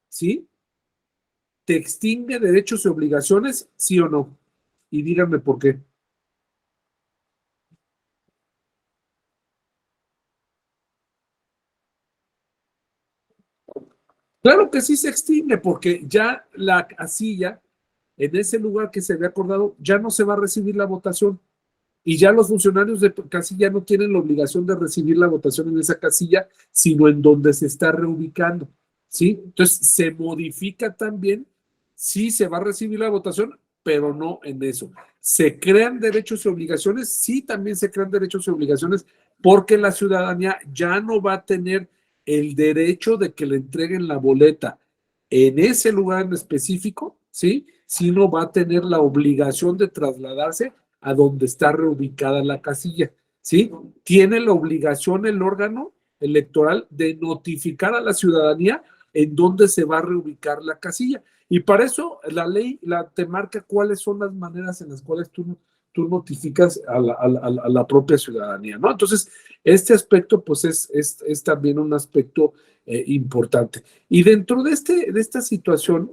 ¿sí? ¿Te extingue derechos y obligaciones, sí o no? Y díganme por qué. Claro que sí se extingue, porque ya la casilla, en ese lugar que se había acordado, ya no se va a recibir la votación. Y ya los funcionarios de casilla no tienen la obligación de recibir la votación en esa casilla, sino en donde se está reubicando, ¿sí? Entonces, se modifica también, sí se va a recibir la votación, pero no en eso. ¿Se crean derechos y obligaciones? Sí, también se crean derechos y obligaciones, porque la ciudadanía ya no va a tener el derecho de que le entreguen la boleta en ese lugar en específico, ¿sí? Sino va a tener la obligación de trasladarse a donde está reubicada la casilla, ¿sí? Tiene la obligación el órgano electoral de notificar a la ciudadanía en dónde se va a reubicar la casilla. Y para eso la ley te marca cuáles son las maneras en las cuales tú notificas a la propia ciudadanía, ¿no? Entonces, este aspecto, pues, es también un aspecto importante. Y dentro de esta situación,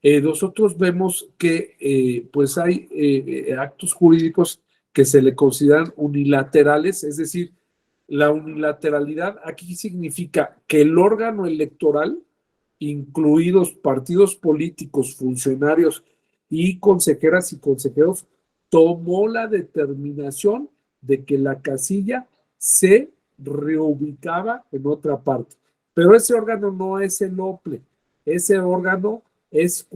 nosotros vemos que pues hay actos jurídicos que se le consideran unilaterales, es decir, la unilateralidad aquí significa que el órgano electoral, incluidos partidos políticos, funcionarios y consejeras y consejeros, tomó la determinación de que la casilla se reubicaba en otra parte. Pero ese órgano no es el OPLE, ese órgano es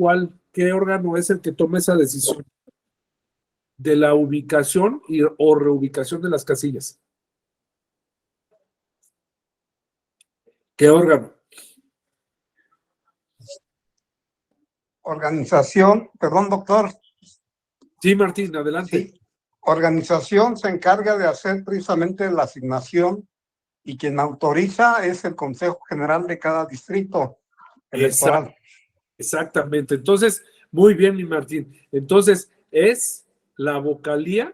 ¿qué órgano es el que toma esa decisión de la ubicación o reubicación de las casillas? ¿Qué órgano? Organización, perdón, doctor. Sí, Martín, adelante. Sí. Organización se encarga de hacer precisamente la asignación, y quien autoriza es el Consejo General de cada distrito electoral. Exactamente. Entonces, muy bien, mi Martín. Entonces, es la vocalía,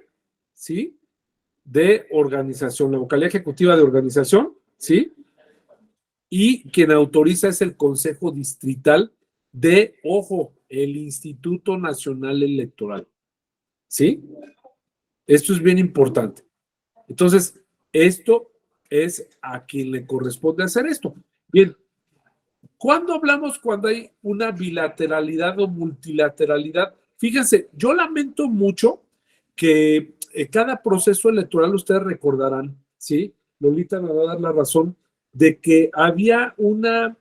¿sí? De organización, la vocalía ejecutiva de organización, ¿sí? Y quien autoriza es el Consejo Distrital ojo, el Instituto Nacional Electoral, ¿sí? Esto es bien importante. Entonces, esto es a quien le corresponde hacer esto. Bien, ¿cuándo hablamos cuando hay una bilateralidad o multilateralidad? Fíjense, yo lamento mucho que cada proceso electoral, ustedes recordarán, ¿sí? Lolita me va a dar la razón, de que había una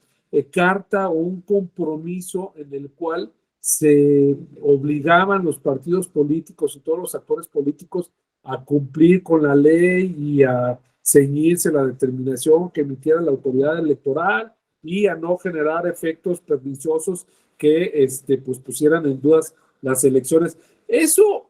carta o un compromiso en el cual se obligaban los partidos políticos y todos los actores políticos a cumplir con la ley y a ceñirse la determinación que emitiera la autoridad electoral y a no generar efectos perniciosos que pues pusieran en dudas las elecciones. Eso,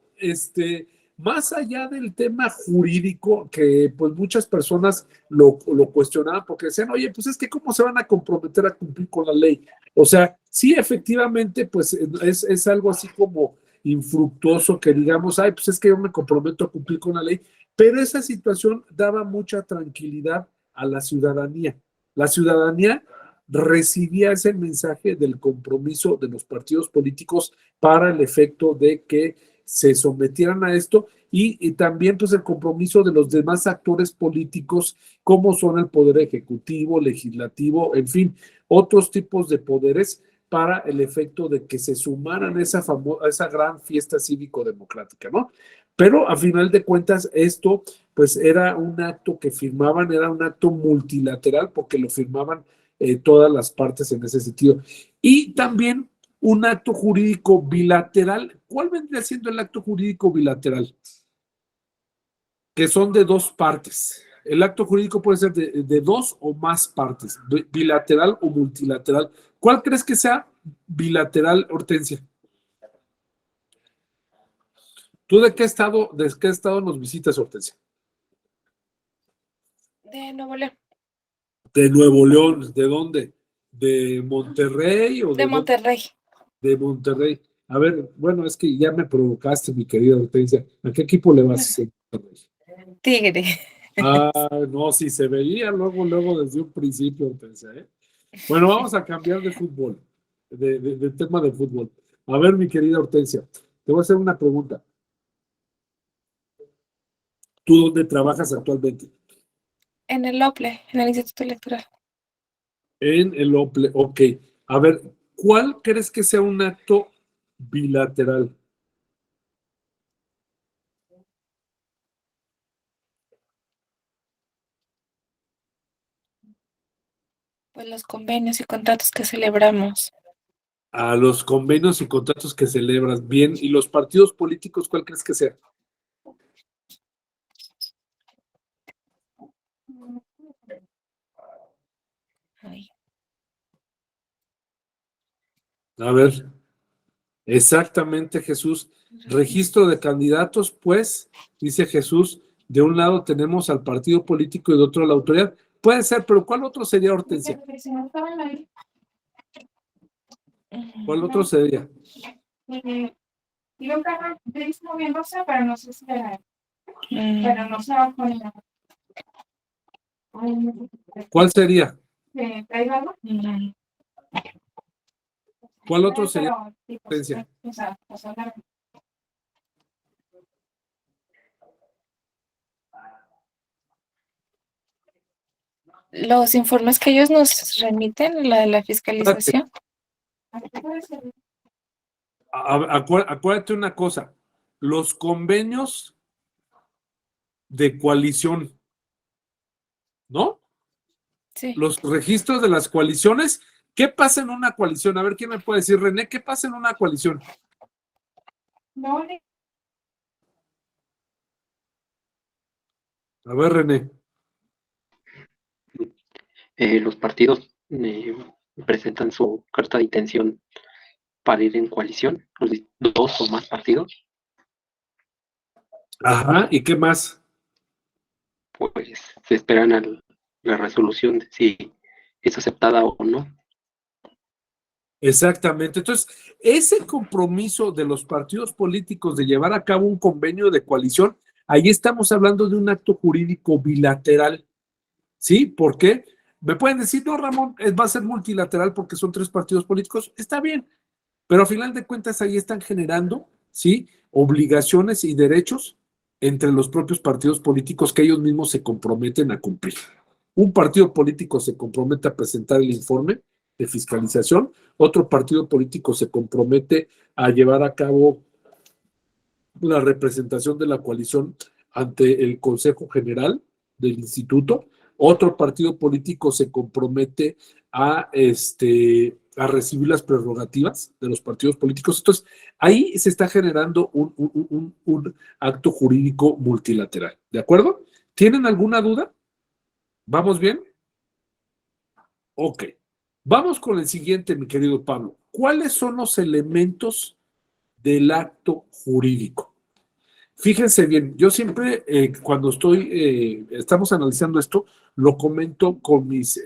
más allá del tema jurídico, que pues muchas personas lo cuestionaban porque decían, oye, pues es que ¿cómo se van a comprometer a cumplir con la ley? O sea, sí, efectivamente, pues es algo así como infructuoso que digamos, ay, pues es que yo me comprometo a cumplir con la ley, pero esa situación daba mucha tranquilidad a la ciudadanía. La ciudadanía recibía ese mensaje del compromiso de los partidos políticos para el efecto de que se sometieran a esto y también pues el compromiso de los demás actores políticos, como son el poder ejecutivo, legislativo, en fin, otros tipos de poderes para el efecto de que se sumaran a esa gran fiesta cívico-democrática, ¿no? Pero a final de cuentas esto pues era un acto que firmaban, era un acto multilateral porque lo firmaban todas las partes en ese sentido. Y también un acto jurídico bilateral. ¿Cuál vendría siendo el acto jurídico bilateral? Que son de dos partes. El acto jurídico puede ser de dos o más partes, bilateral o multilateral. ¿Cuál crees que sea bilateral, Hortensia? ¿Tú de qué estado nos visitas, Hortensia? De Nuevo León. De Nuevo León. ¿De dónde? ¿De Monterrey o de Monterrey? De Monterrey. A ver, bueno, es que ya me provocaste, mi querida Hortensia. ¿A qué equipo le vas? Tigre. Ah, no, sí, se veía luego desde un principio, Hortensia, ¿eh? Bueno, vamos a cambiar de fútbol, de tema de fútbol. A ver, mi querida Hortensia, te voy a hacer una pregunta. ¿Tú dónde trabajas actualmente? En el OPLE, en el Instituto Electoral. En el OPLE, ok. A ver, ¿cuál crees que sea un acto bilateral? Pues los convenios y contratos que celebramos. A los convenios y contratos que celebras. Bien, ¿y los partidos políticos cuál crees que sea? Ay. A ver, exactamente, Jesús. Registro de candidatos, pues, dice Jesús, de un lado tenemos al partido político y de otro a la autoridad. Puede ser, pero ¿cuál otro sería, Hortensia? ¿Cuál otro sería? Moviéndose, pero no sé si pero no se va a poner. ¿Cuál sería? ¿Cuál otro sería? Hortensia? Los informes que ellos nos remiten, la de la fiscalización. Acuérdate una cosa, los convenios de coalición, ¿no? Sí. Los registros de las coaliciones. ¿Qué pasa en una coalición? A ver, ¿quién me puede decir, René? ¿Qué pasa en una coalición? A ver, René. Los partidos presentan su carta de intención para ir en coalición, los dos o más partidos. Ajá, ¿y qué más? Pues se esperan a la resolución de si es aceptada o no. Exactamente. Entonces, ese compromiso de los partidos políticos de llevar a cabo un convenio de coalición, ahí estamos hablando de un acto jurídico bilateral. ¿Sí? ¿Por qué? Me pueden decir, no, Ramón, va a ser multilateral porque son 3 partidos políticos. Está bien, pero a final de cuentas ahí están generando, ¿sí? Obligaciones y derechos entre los propios partidos políticos que ellos mismos se comprometen a cumplir. Un partido político se compromete a presentar el informe de fiscalización, otro partido político se compromete a llevar a cabo la representación de la coalición ante el Consejo General del Instituto, otro partido político se compromete a recibir las prerrogativas de los partidos políticos. Entonces, ahí se está generando un acto jurídico multilateral. ¿De acuerdo? ¿Tienen alguna duda? ¿Vamos bien? Ok. Vamos con el siguiente, mi querido Pablo. ¿Cuáles son los elementos del acto jurídico? Fíjense bien, yo siempre cuando estamos analizando esto, lo comento con mis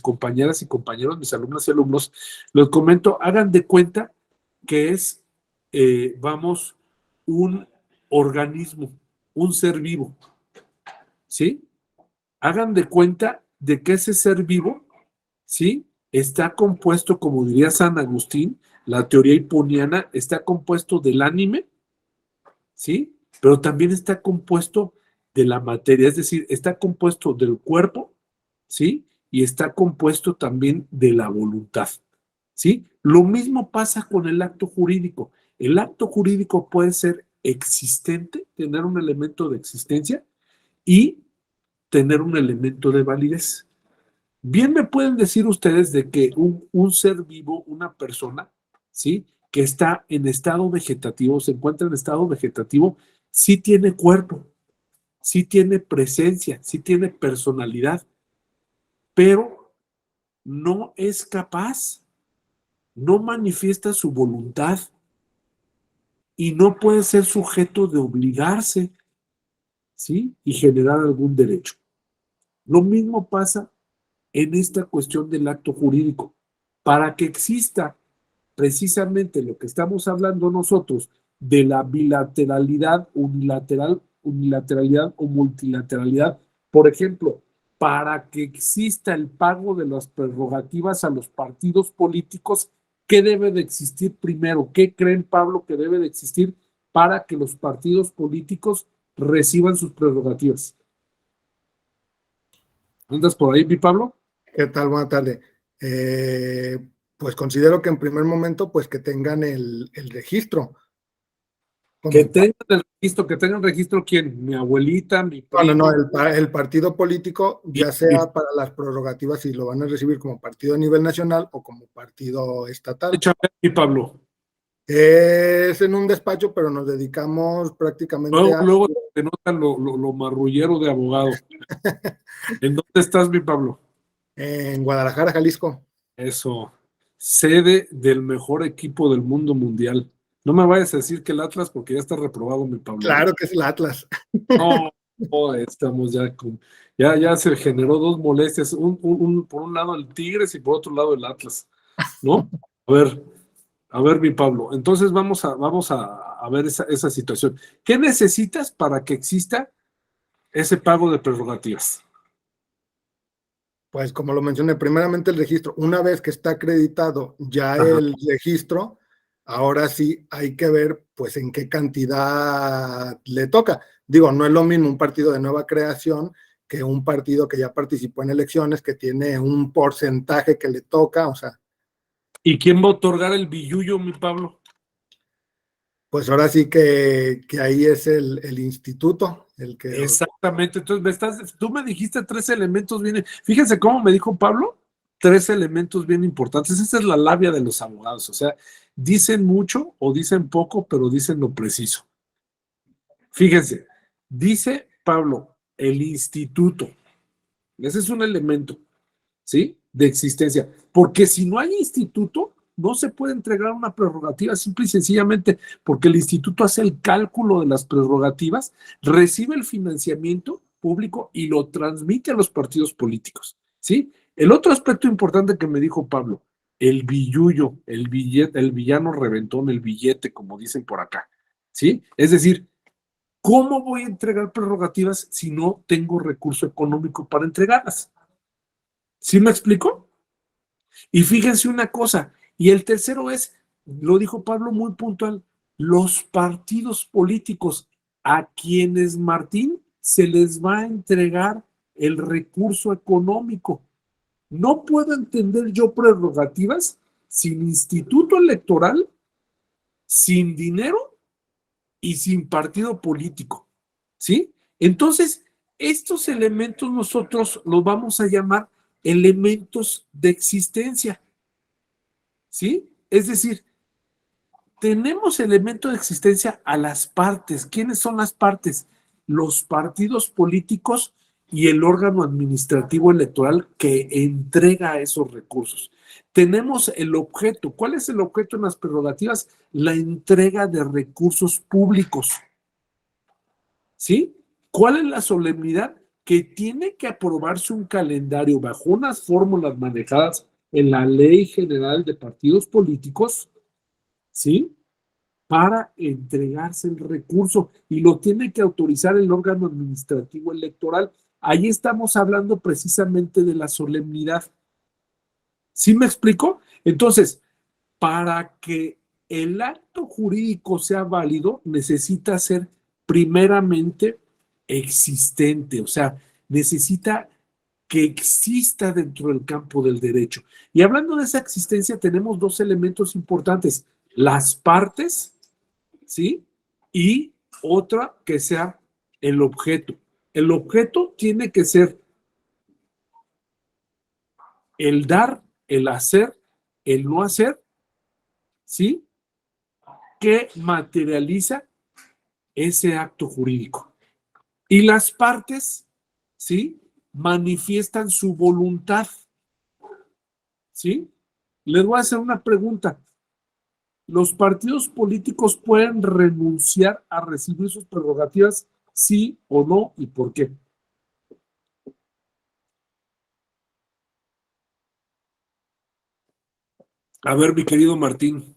compañeras y compañeros, mis alumnas y alumnos, los comento, hagan de cuenta que es, un organismo, un ser vivo, ¿sí? Hagan de cuenta de que ese ser vivo, ¿sí? Está compuesto, como diría San Agustín, la teoría hiponiana, está compuesto del ánime, ¿sí? Pero también está compuesto de la materia, es decir, está compuesto del cuerpo, ¿sí? Y está compuesto también de la voluntad, ¿sí? Lo mismo pasa con el acto jurídico. El acto jurídico puede ser existente, tener un elemento de existencia y tener un elemento de validez. Bien me pueden decir ustedes de que un ser vivo, una persona, ¿sí? Que está en estado vegetativo, se encuentra en estado vegetativo, sí tiene cuerpo, sí tiene presencia, sí tiene personalidad, pero no es capaz, no manifiesta su voluntad y no puede ser sujeto de obligarse, ¿sí? Y generar algún derecho. Lo mismo pasa en esta cuestión del acto jurídico. Para que exista precisamente lo que estamos hablando nosotros de la bilateralidad, unilateralidad o multilateralidad, por ejemplo, para que exista el pago de las prerrogativas a los partidos políticos, ¿qué debe de existir primero? ¿Qué creen, Pablo, que debe de existir para que los partidos políticos reciban sus prerrogativas? ¿Andas por ahí, mi Pablo? ¿Qué tal? Buenas tardes. Pues considero que en primer momento, pues que tengan el registro. Que tengan registro, ¿quién? ¿Mi abuelita, mi primo? No, el partido político, ya sea para las prerrogativas, si lo van a recibir como partido a nivel nacional o como partido estatal. Échame aquí, Pablo. Es en un despacho, pero nos dedicamos prácticamente Luego te notan lo marrullero de abogado. ¿En dónde estás, mi Pablo? En Guadalajara, Jalisco. Eso. Sede del mejor equipo del mundo mundial. No me vayas a decir que el Atlas, porque ya está reprobado, mi Pablo. Claro que es el Atlas. No, estamos ya con... Ya se generó dos molestias. Por un lado el Tigres y por otro lado el Atlas, ¿no? A ver, mi Pablo. Entonces vamos a ver esa situación. ¿Qué necesitas para que exista ese pago de prerrogativas? Pues como lo mencioné, primeramente el registro. Una vez que está acreditado ya el registro, ahora sí hay que ver pues en qué cantidad le toca. Digo, no es lo mismo un partido de nueva creación que un partido que ya participó en elecciones, que tiene un porcentaje que le toca, o sea. ¿Y quién va a otorgar el billuyo, mi Pablo? Pues ahora sí que ahí es el instituto el que... Exactamente, entonces tú me dijiste 3 elementos bien, fíjense cómo me dijo Pablo, 3 elementos bien importantes. Esa es la labia de los abogados, o sea, dicen mucho o dicen poco, pero dicen lo preciso. Fíjense, dice Pablo, el instituto, ese es un elemento, ¿sí? De existencia, porque si no hay instituto, no se puede entregar una prerrogativa simple y sencillamente porque el instituto hace el cálculo de las prerrogativas, recibe el financiamiento público y lo transmite a los partidos políticos, ¿sí? El otro aspecto importante que me dijo Pablo, el billullo, el billete, el villano reventón, el billete, como dicen por acá, ¿sí? Es decir, ¿cómo voy a entregar prerrogativas si no tengo recurso económico para entregarlas? ¿Sí me explico? Y fíjense una cosa, y el tercero es, lo dijo Pablo muy puntual, los partidos políticos a quienes, Martín, se les va a entregar el recurso económico. No puedo entender yo prerrogativas sin instituto electoral, sin dinero y sin partido político, ¿sí? Entonces, estos elementos nosotros los vamos a llamar elementos de existencia, ¿sí? Es decir, tenemos elemento de existencia a las partes. ¿Quiénes son las partes? Los partidos políticos y el órgano administrativo electoral que entrega esos recursos. Tenemos el objeto. ¿Cuál es el objeto en las prerrogativas? La entrega de recursos públicos. ¿Sí? ¿Cuál es la solemnidad? Que tiene que aprobarse un calendario bajo unas fórmulas manejadas en la Ley General de Partidos Políticos, ¿sí? Para entregarse el recurso y lo tiene que autorizar el órgano administrativo electoral. Ahí estamos hablando precisamente de la solemnidad. ¿Sí me explico? Entonces, para que el acto jurídico sea válido, necesita ser primeramente existente, o sea, necesita que exista dentro del campo del derecho. Y hablando de esa existencia, tenemos dos elementos importantes, las partes, ¿sí? Y otra que sea el objeto. El objeto tiene que ser el dar, el hacer, el no hacer, ¿sí? Que materializa ese acto jurídico. Y las partes, ¿sí? Manifiestan su voluntad, ¿sí? Les voy a hacer una pregunta. ¿Los partidos políticos pueden renunciar a recibir sus prerrogativas, sí o no, y por qué? A ver, mi querido Martín.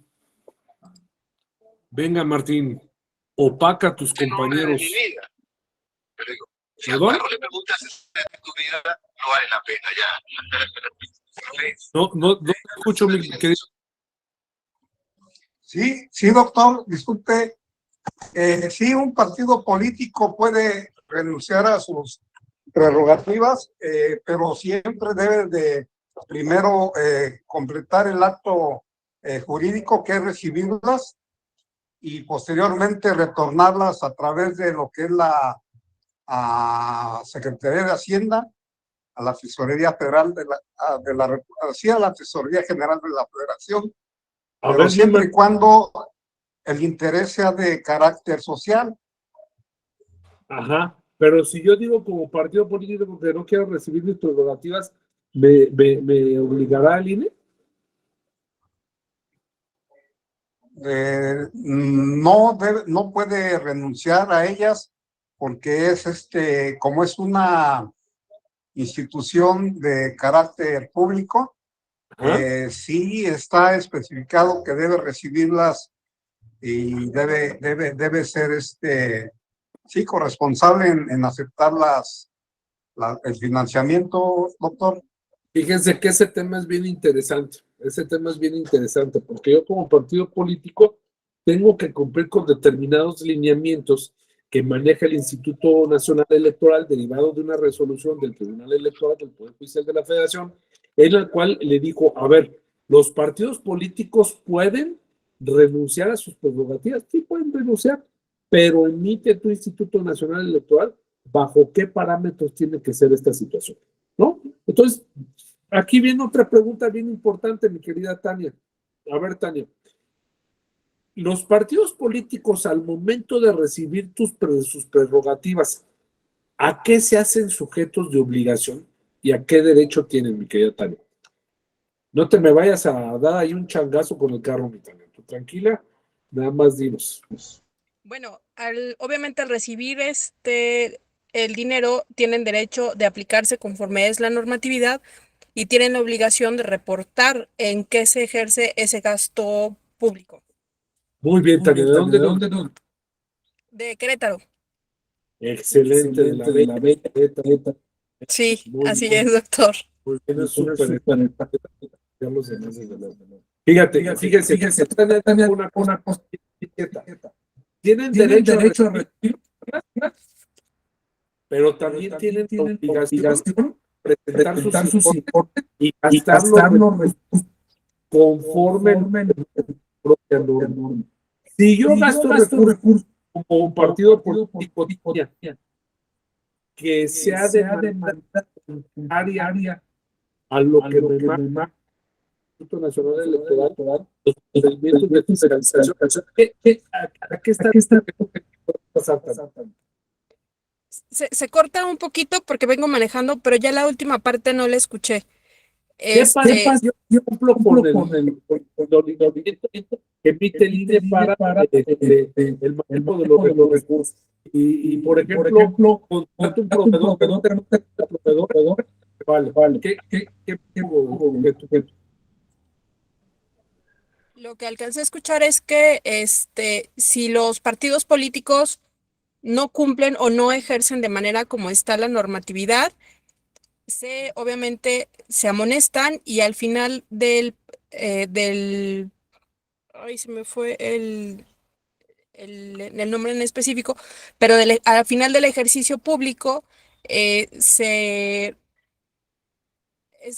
Venga, Martín, opaca a tus compañeros. ¿Perdón? No te escucho, mi querido. Sí, doctor, disculpe. Sí, un partido político puede renunciar a sus prerrogativas, pero siempre debe de primero completar el acto jurídico, que es recibirlas, y posteriormente retornarlas a través de lo que es la Secretaría de Hacienda, a la Tesorería Federal a la Tesorería General de la Federación, pero siempre y cuando el interés sea de carácter social. Ajá, pero si yo digo como partido político que no quiero recibir mis prerrogativas, ¿me obligará el INE? No puede renunciar a ellas, porque es como es una institución de carácter público, sí está especificado que debe recibirlas y debe ser sí corresponsable en aceptar el financiamiento, doctor. Fíjense que ese tema es bien interesante. Porque yo como partido político tengo que cumplir con determinados lineamientos que maneja el Instituto Nacional Electoral, derivado de una resolución del Tribunal Electoral del Poder Judicial de la Federación, en la cual le dijo, a ver, los partidos políticos pueden renunciar a sus prerrogativas, sí pueden renunciar, pero emite tu Instituto Nacional Electoral bajo qué parámetros tiene que ser esta situación, ¿no? Entonces, aquí viene otra pregunta bien importante, mi querida Tania. A ver, Tania, los partidos políticos al momento de recibir sus prerrogativas, ¿a qué se hacen sujetos de obligación y a qué derecho tienen, mi querida Tania? No te me vayas a dar ahí un changazo con el carro, mi Tania. Tú tranquila, nada más dinos. Bueno, obviamente al recibir el dinero tienen derecho de aplicarse conforme es la normatividad y tienen la obligación de reportar en qué se ejerce ese gasto público. Muy bien, Tania. ¿De dónde? De Querétaro. Excelente, de la beta. Sí, así es, doctor. Muy bien, es súper. Fíjense, Tania, una cosa. Tienen derecho a recibir, pero también tienen obligación de presentar sus informes y gastarlos conforme la propia norma. Si yo gasto recursos como un partido político que sea de manera contraria a lo que me marca el Instituto Nacional Electoral, los procedimientos de fiscalización, ¿a qué está pasando? Se corta un poquito porque vengo manejando, pero ya la última parte no la escuché. ¿Qué pasa? Yo cumplo con el ordenamiento que emite el INE para el manejo de los recursos. Y por ejemplo, contrato un proveedor, vale. ¿Qué Lo que alcancé a escuchar es que si los partidos políticos no cumplen o no ejercen de manera como está la normatividad, obviamente se amonestan y al final del Ay, se me fue el nombre en específico, pero al final del ejercicio público es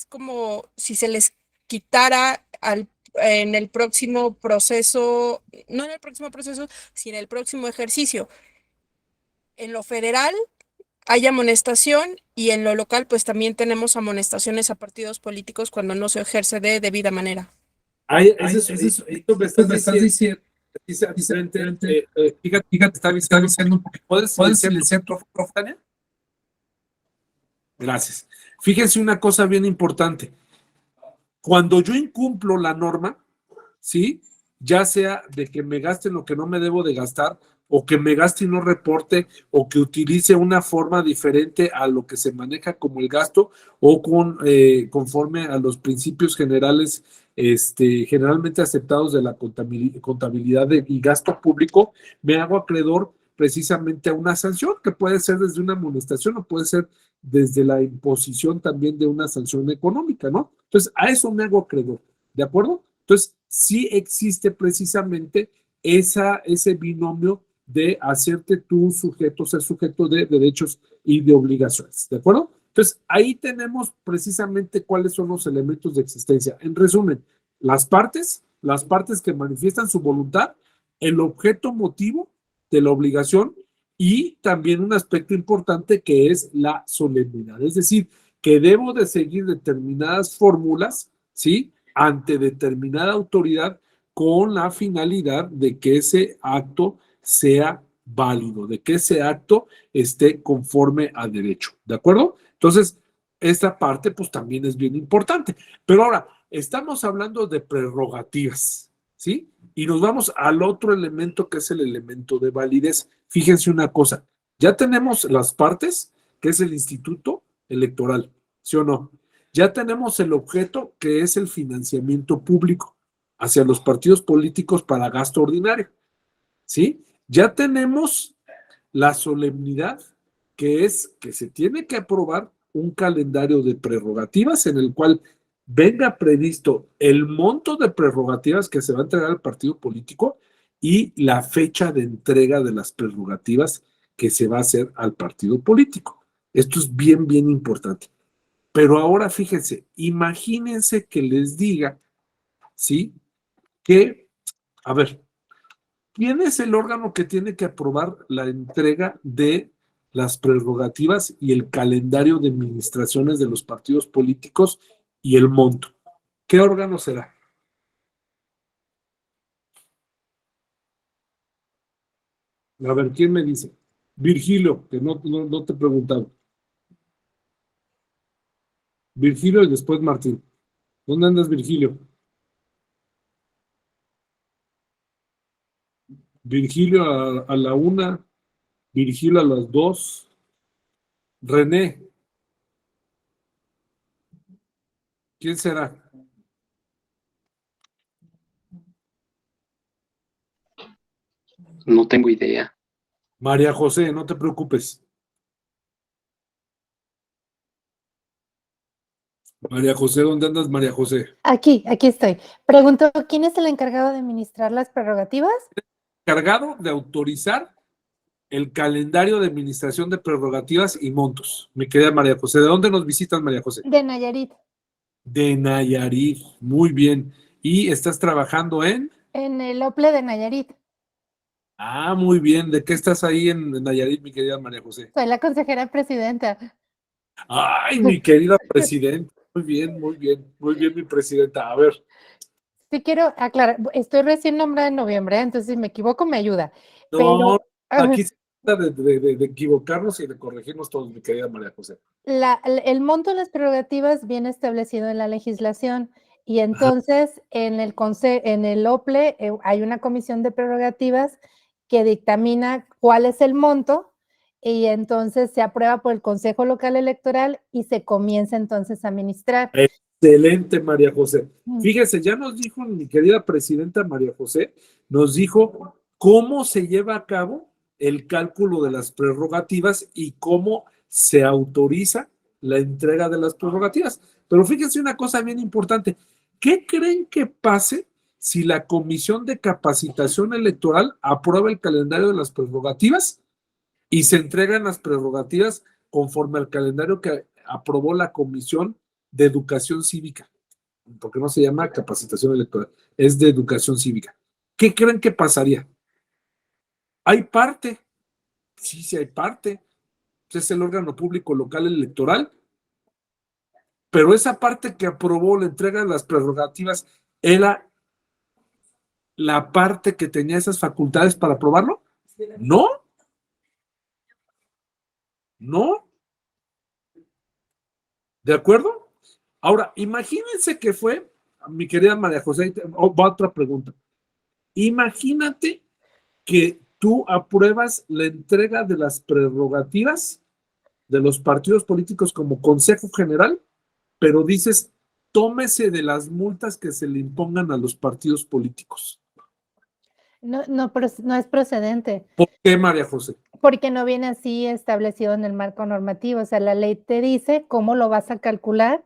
como si se les quitara en el próximo proceso, no en el próximo proceso, sino en el próximo ejercicio. En lo federal hay amonestación y en lo local pues también tenemos amonestaciones a partidos políticos cuando no se ejerce de debida manera. Eso me estás diciendo. Precisamente, fíjate, está diciendo un poquito. ¿Puedes silenciar tu Tania? Gracias. Fíjense una cosa bien importante. Cuando yo incumplo la norma, ¿sí? Ya sea de que me gaste lo que no me debo de gastar, o que me gaste y no reporte, o que utilice una forma diferente a lo que se maneja como el gasto, o conforme a los principios generales generalmente aceptados de la contabilidad y gasto público, me hago acreedor precisamente a una sanción, que puede ser desde una amonestación o puede ser desde la imposición también de una sanción económica, ¿no? Entonces, a eso me hago acreedor, ¿de acuerdo? Entonces, sí existe precisamente ese binomio de hacerte tú sujeto, ser sujeto de derechos y de obligaciones, ¿de acuerdo? Entonces, ahí tenemos precisamente cuáles son los elementos de existencia. En resumen, las partes que manifiestan su voluntad, el objeto motivo de la obligación y también un aspecto importante que es la solemnidad. Es decir, que debo de seguir determinadas fórmulas, ¿sí? Ante determinada autoridad con la finalidad de que ese acto sea válido, de que ese acto esté conforme a derecho, ¿de acuerdo? Entonces, esta parte pues también es bien importante. Pero ahora, estamos hablando de prerrogativas, ¿sí? Y nos vamos al otro elemento que es el elemento de validez. Fíjense una cosa, ya tenemos las partes, que es el instituto electoral, ¿sí o no? Ya tenemos el objeto, que es el financiamiento público hacia los partidos políticos para gasto ordinario, ¿sí? Ya tenemos la solemnidad, que es que se tiene que aprobar un calendario de prerrogativas en el cual venga previsto el monto de prerrogativas que se va a entregar al partido político y la fecha de entrega de las prerrogativas que se va a hacer al partido político. Esto es bien, bien importante. Pero ahora fíjense, imagínense que les diga, ¿sí? Que, a ver, ¿quién es el órgano que tiene que aprobar la entrega de las prerrogativas y el calendario de administraciones de los partidos políticos y el monto? ¿Qué órgano será? A ver, ¿quién me dice? Virgilio, que no te he preguntado. Virgilio y después Martín. ¿Dónde andas, Virgilio? Virgilio a la 1, Virgilio a las 2. René. ¿Quién será? No tengo idea. María José, no te preocupes. María José, ¿dónde andas, María José? Aquí estoy. Pregunto, ¿quién es el encargado de administrar las prerrogativas? Encargado de autorizar el calendario de administración de prerrogativas y montos. Mi querida María José, ¿de dónde nos visitas, María José? De Nayarit. De Nayarit, muy bien. ¿Y estás trabajando en? En el OPLE de Nayarit. Ah, muy bien. ¿De qué estás ahí en Nayarit, mi querida María José? Soy la consejera presidenta. Ay, mi querida presidenta. Muy bien, muy bien. Muy bien, mi presidenta. A ver. Sí quiero aclarar, estoy recién nombrada en noviembre, entonces si me equivoco me ayuda. No, Pero aquí se trata de equivocarnos y de corregirnos todos, mi querida María José. el monto de las prerrogativas viene establecido en la legislación y entonces en el OPLE hay una comisión de prerrogativas que dictamina cuál es el monto y entonces se aprueba por el Consejo Local Electoral y se comienza entonces a administrar. Excelente, María José. Fíjese, ya nos dijo mi querida presidenta María José, nos dijo cómo se lleva a cabo el cálculo de las prerrogativas y cómo se autoriza la entrega de las prerrogativas. Pero fíjense una cosa bien importante. ¿Qué creen que pase si la Comisión de Capacitación Electoral aprueba el calendario de las prerrogativas y se entregan las prerrogativas conforme al calendario que aprobó la Comisión de Educación Cívica, porque no se llama capacitación electoral, es de educación cívica. ¿Qué creen que pasaría? ¿Hay parte? Sí hay parte. Es el órgano público local electoral, pero esa parte que aprobó la entrega de las prerrogativas era la parte que tenía esas facultades para aprobarlo. No. ¿De acuerdo? Ahora, imagínense que fue, mi querida María José, va otra pregunta. Imagínate que tú apruebas la entrega de las prerrogativas de los partidos políticos como Consejo General, pero dices, tómese de las multas que se le impongan a los partidos políticos. No es procedente. ¿Por qué, María José? Porque no viene así establecido en el marco normativo. O sea, la ley te dice cómo lo vas a calcular.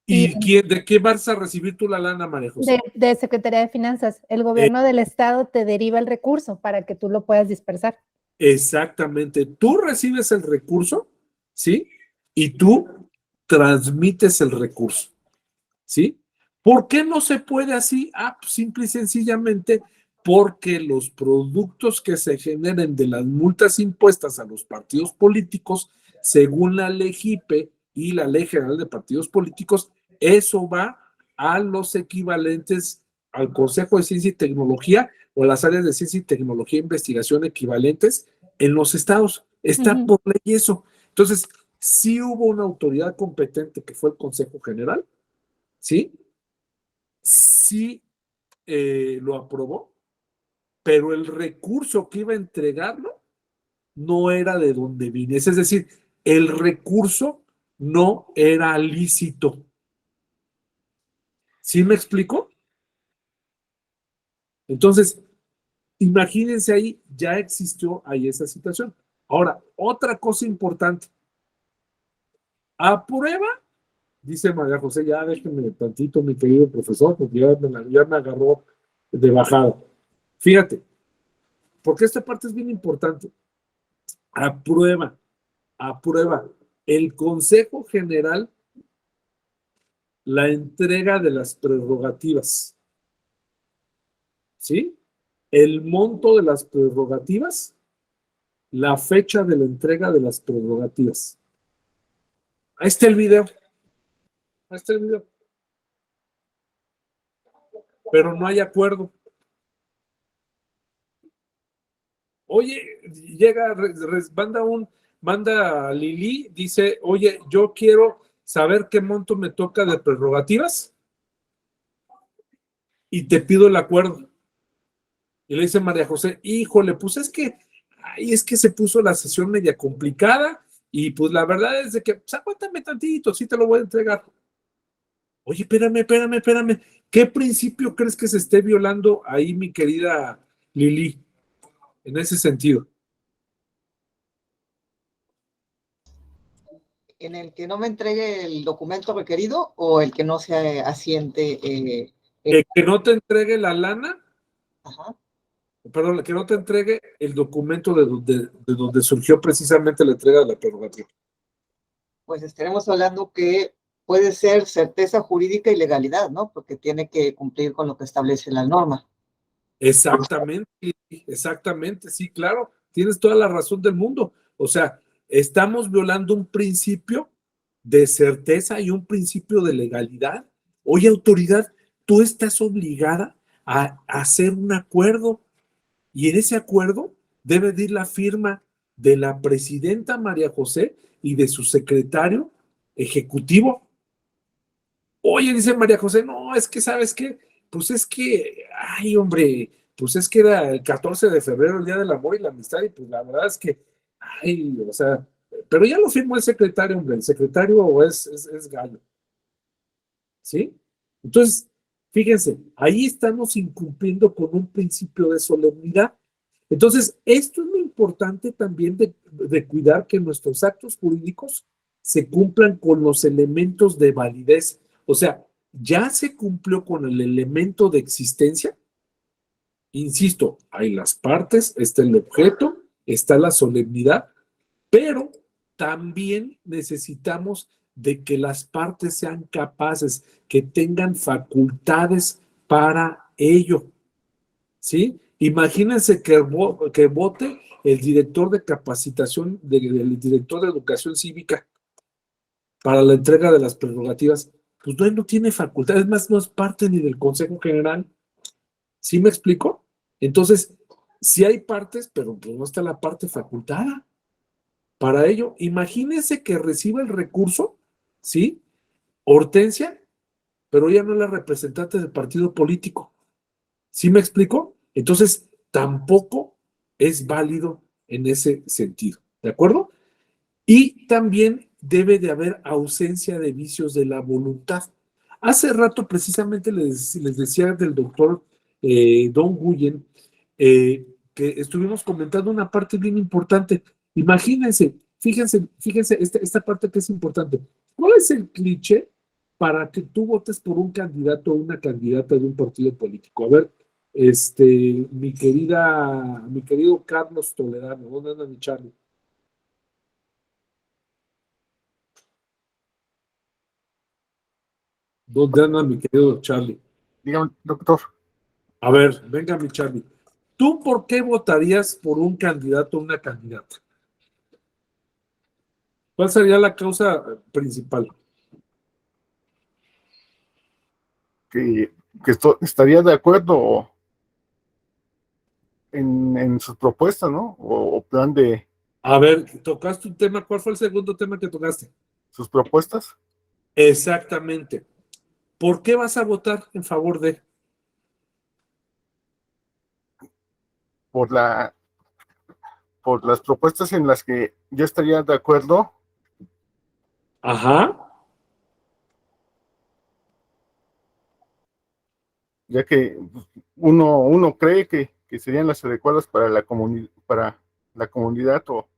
¿Y de qué vas a recibir tú la lana, María José? De Secretaría de Finanzas. El gobierno del Estado te deriva el recurso para que tú lo puedas dispersar. Exactamente. Tú recibes el recurso, ¿sí? Y tú transmites el recurso, ¿sí? ¿Por qué no se puede así? Pues simple y sencillamente porque los productos que se generen de las multas impuestas a los partidos políticos, según la ley JIPE y la Ley General de Partidos Políticos, eso va a los equivalentes al Consejo de Ciencia y Tecnología o a las áreas de Ciencia y Tecnología e Investigación equivalentes en los estados. Está por ley eso. Entonces, sí hubo una autoridad competente que fue el Consejo General, ¿sí? Sí lo aprobó, pero el recurso que iba a entregarlo no era de donde viniese. Es decir, el recurso no era lícito. ¿Sí me explico? Entonces, imagínense ahí, ya existió ahí esa situación. Ahora, otra cosa importante. Aprueba, dice María José, ya déjenme tantito, mi querido profesor, porque ya me agarró de bajada. Fíjate, porque esta parte es bien importante. Aprueba el Consejo General la entrega de las prerrogativas, ¿sí? El monto de las prerrogativas, la fecha de la entrega de las prerrogativas. Ahí está el video. Pero no hay acuerdo. Oye, llega, manda a Lili, dice, oye, yo quiero saber qué monto me toca de prerrogativas y te pido el acuerdo. Y le dice María José, híjole, pues es que se puso la sesión media complicada y pues la verdad es de que, pues aguántame tantito, sí te lo voy a entregar. Oye, espérame. ¿Qué principio crees que se esté violando ahí, mi querida Lili, en ese sentido? ¿En el que no me entregue el documento requerido o el que no se asiente? El que no te entregue la lana. Ajá. Perdón, que no te entregue el documento de donde surgió precisamente la entrega de la prerrogativa. Pues estaremos hablando que puede ser certeza jurídica y legalidad, ¿no? Porque tiene que cumplir con lo que establece la norma. Exactamente, sí, claro, tienes toda la razón del mundo. O sea, estamos violando un principio de certeza y un principio de legalidad. Oye, autoridad, tú estás obligada a hacer un acuerdo y en ese acuerdo debe de ir la firma de la presidenta María José y de su secretario ejecutivo. Oye, dice María José, no, es que, ¿sabes qué? Pues es que, ay, hombre, pues es que era el 14 de febrero, el Día del Amor y la Amistad, y pues la verdad es que, ay, o sea, pero ya lo firmó el secretario, hombre, el secretario es gallo. ¿Sí? Entonces, fíjense, ahí estamos incumpliendo con un principio de solemnidad. Entonces, esto es lo importante también de cuidar que nuestros actos jurídicos se cumplan con los elementos de validez. O sea, ya se cumplió con el elemento de existencia. Insisto, hay las partes, está el objeto, está la solemnidad, pero también necesitamos de que las partes sean capaces, que tengan facultades para ello, ¿sí? Imagínense que vote el director de capacitación, el director de educación cívica para la entrega de las prerrogativas. Pues no tiene facultades, más no es parte ni del Consejo General. ¿Sí me explico? Entonces, sí hay partes, pero pues no está la parte facultada. Para ello, imagínense que reciba el recurso, ¿sí? Hortensia, pero ella no es la representante del partido político. ¿Sí me explico? Entonces, tampoco es válido en ese sentido. ¿De acuerdo? Y también debe de haber ausencia de vicios de la voluntad. Hace rato precisamente les decía del doctor Don Guyen que estuvimos comentando una parte bien importante. Imagínense, fíjense esta parte que es importante. ¿Cuál es el cliché para que tú votes por un candidato o una candidata de un partido político? A ver, mi querido Carlos Toledano, ¿dónde anda mi Charlie? ¿Dónde anda mi querido Charlie? Dígame, doctor. A ver, venga mi Charlie. ¿Tú por qué votarías por un candidato o una candidata? ¿Cuál sería la causa principal? Que estaría de acuerdo en sus propuestas, ¿no? O plan de... A ver, tocaste un tema. ¿Cuál fue el segundo tema que tocaste? ¿Sus propuestas? Exactamente. ¿Por qué vas a votar en favor de? Por las propuestas en las que yo estaría de acuerdo. Ajá. Ya que uno cree que serían las adecuadas para la comunidad o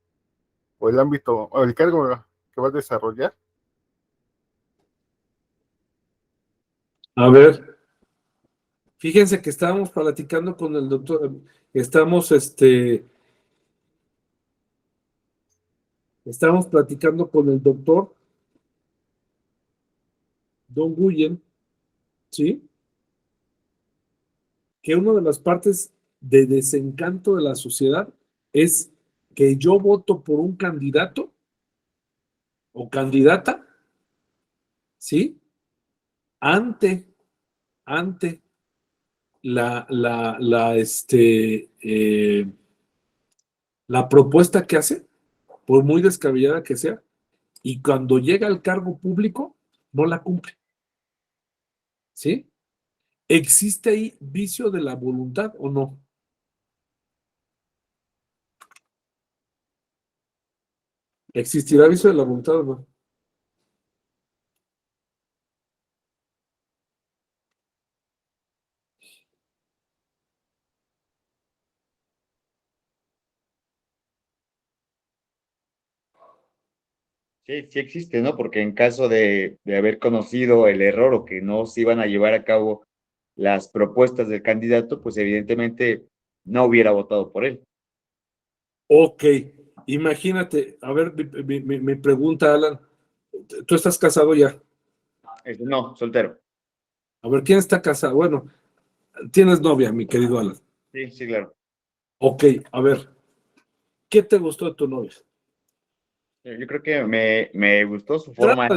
el ámbito o el cargo que va a desarrollar. A ver, fíjense que estábamos platicando con el doctor, estamos platicando con el doctor Don Guyen, ¿sí? Que una de las partes de desencanto de la sociedad es que yo voto por un candidato o candidata, ¿sí? Ante la propuesta que hace, por muy descabellada que sea, y cuando llega al cargo público, no la cumple. ¿Sí? ¿Existe ahí vicio de la voluntad o no? ¿Existirá vicio de la voluntad o no? Sí, sí existe, ¿no? Porque en caso de haber conocido el error o que no se iban a llevar a cabo las propuestas del candidato, pues evidentemente no hubiera votado por él. Ok, imagínate, a ver, me pregunta Alan, ¿tú estás casado ya? No, soltero. A ver, ¿quién está casado? Bueno, tienes novia, mi querido Alan. Sí, sí, claro. Ok, a ver, ¿qué te gustó de tu novia? Yo creo que me gustó su forma.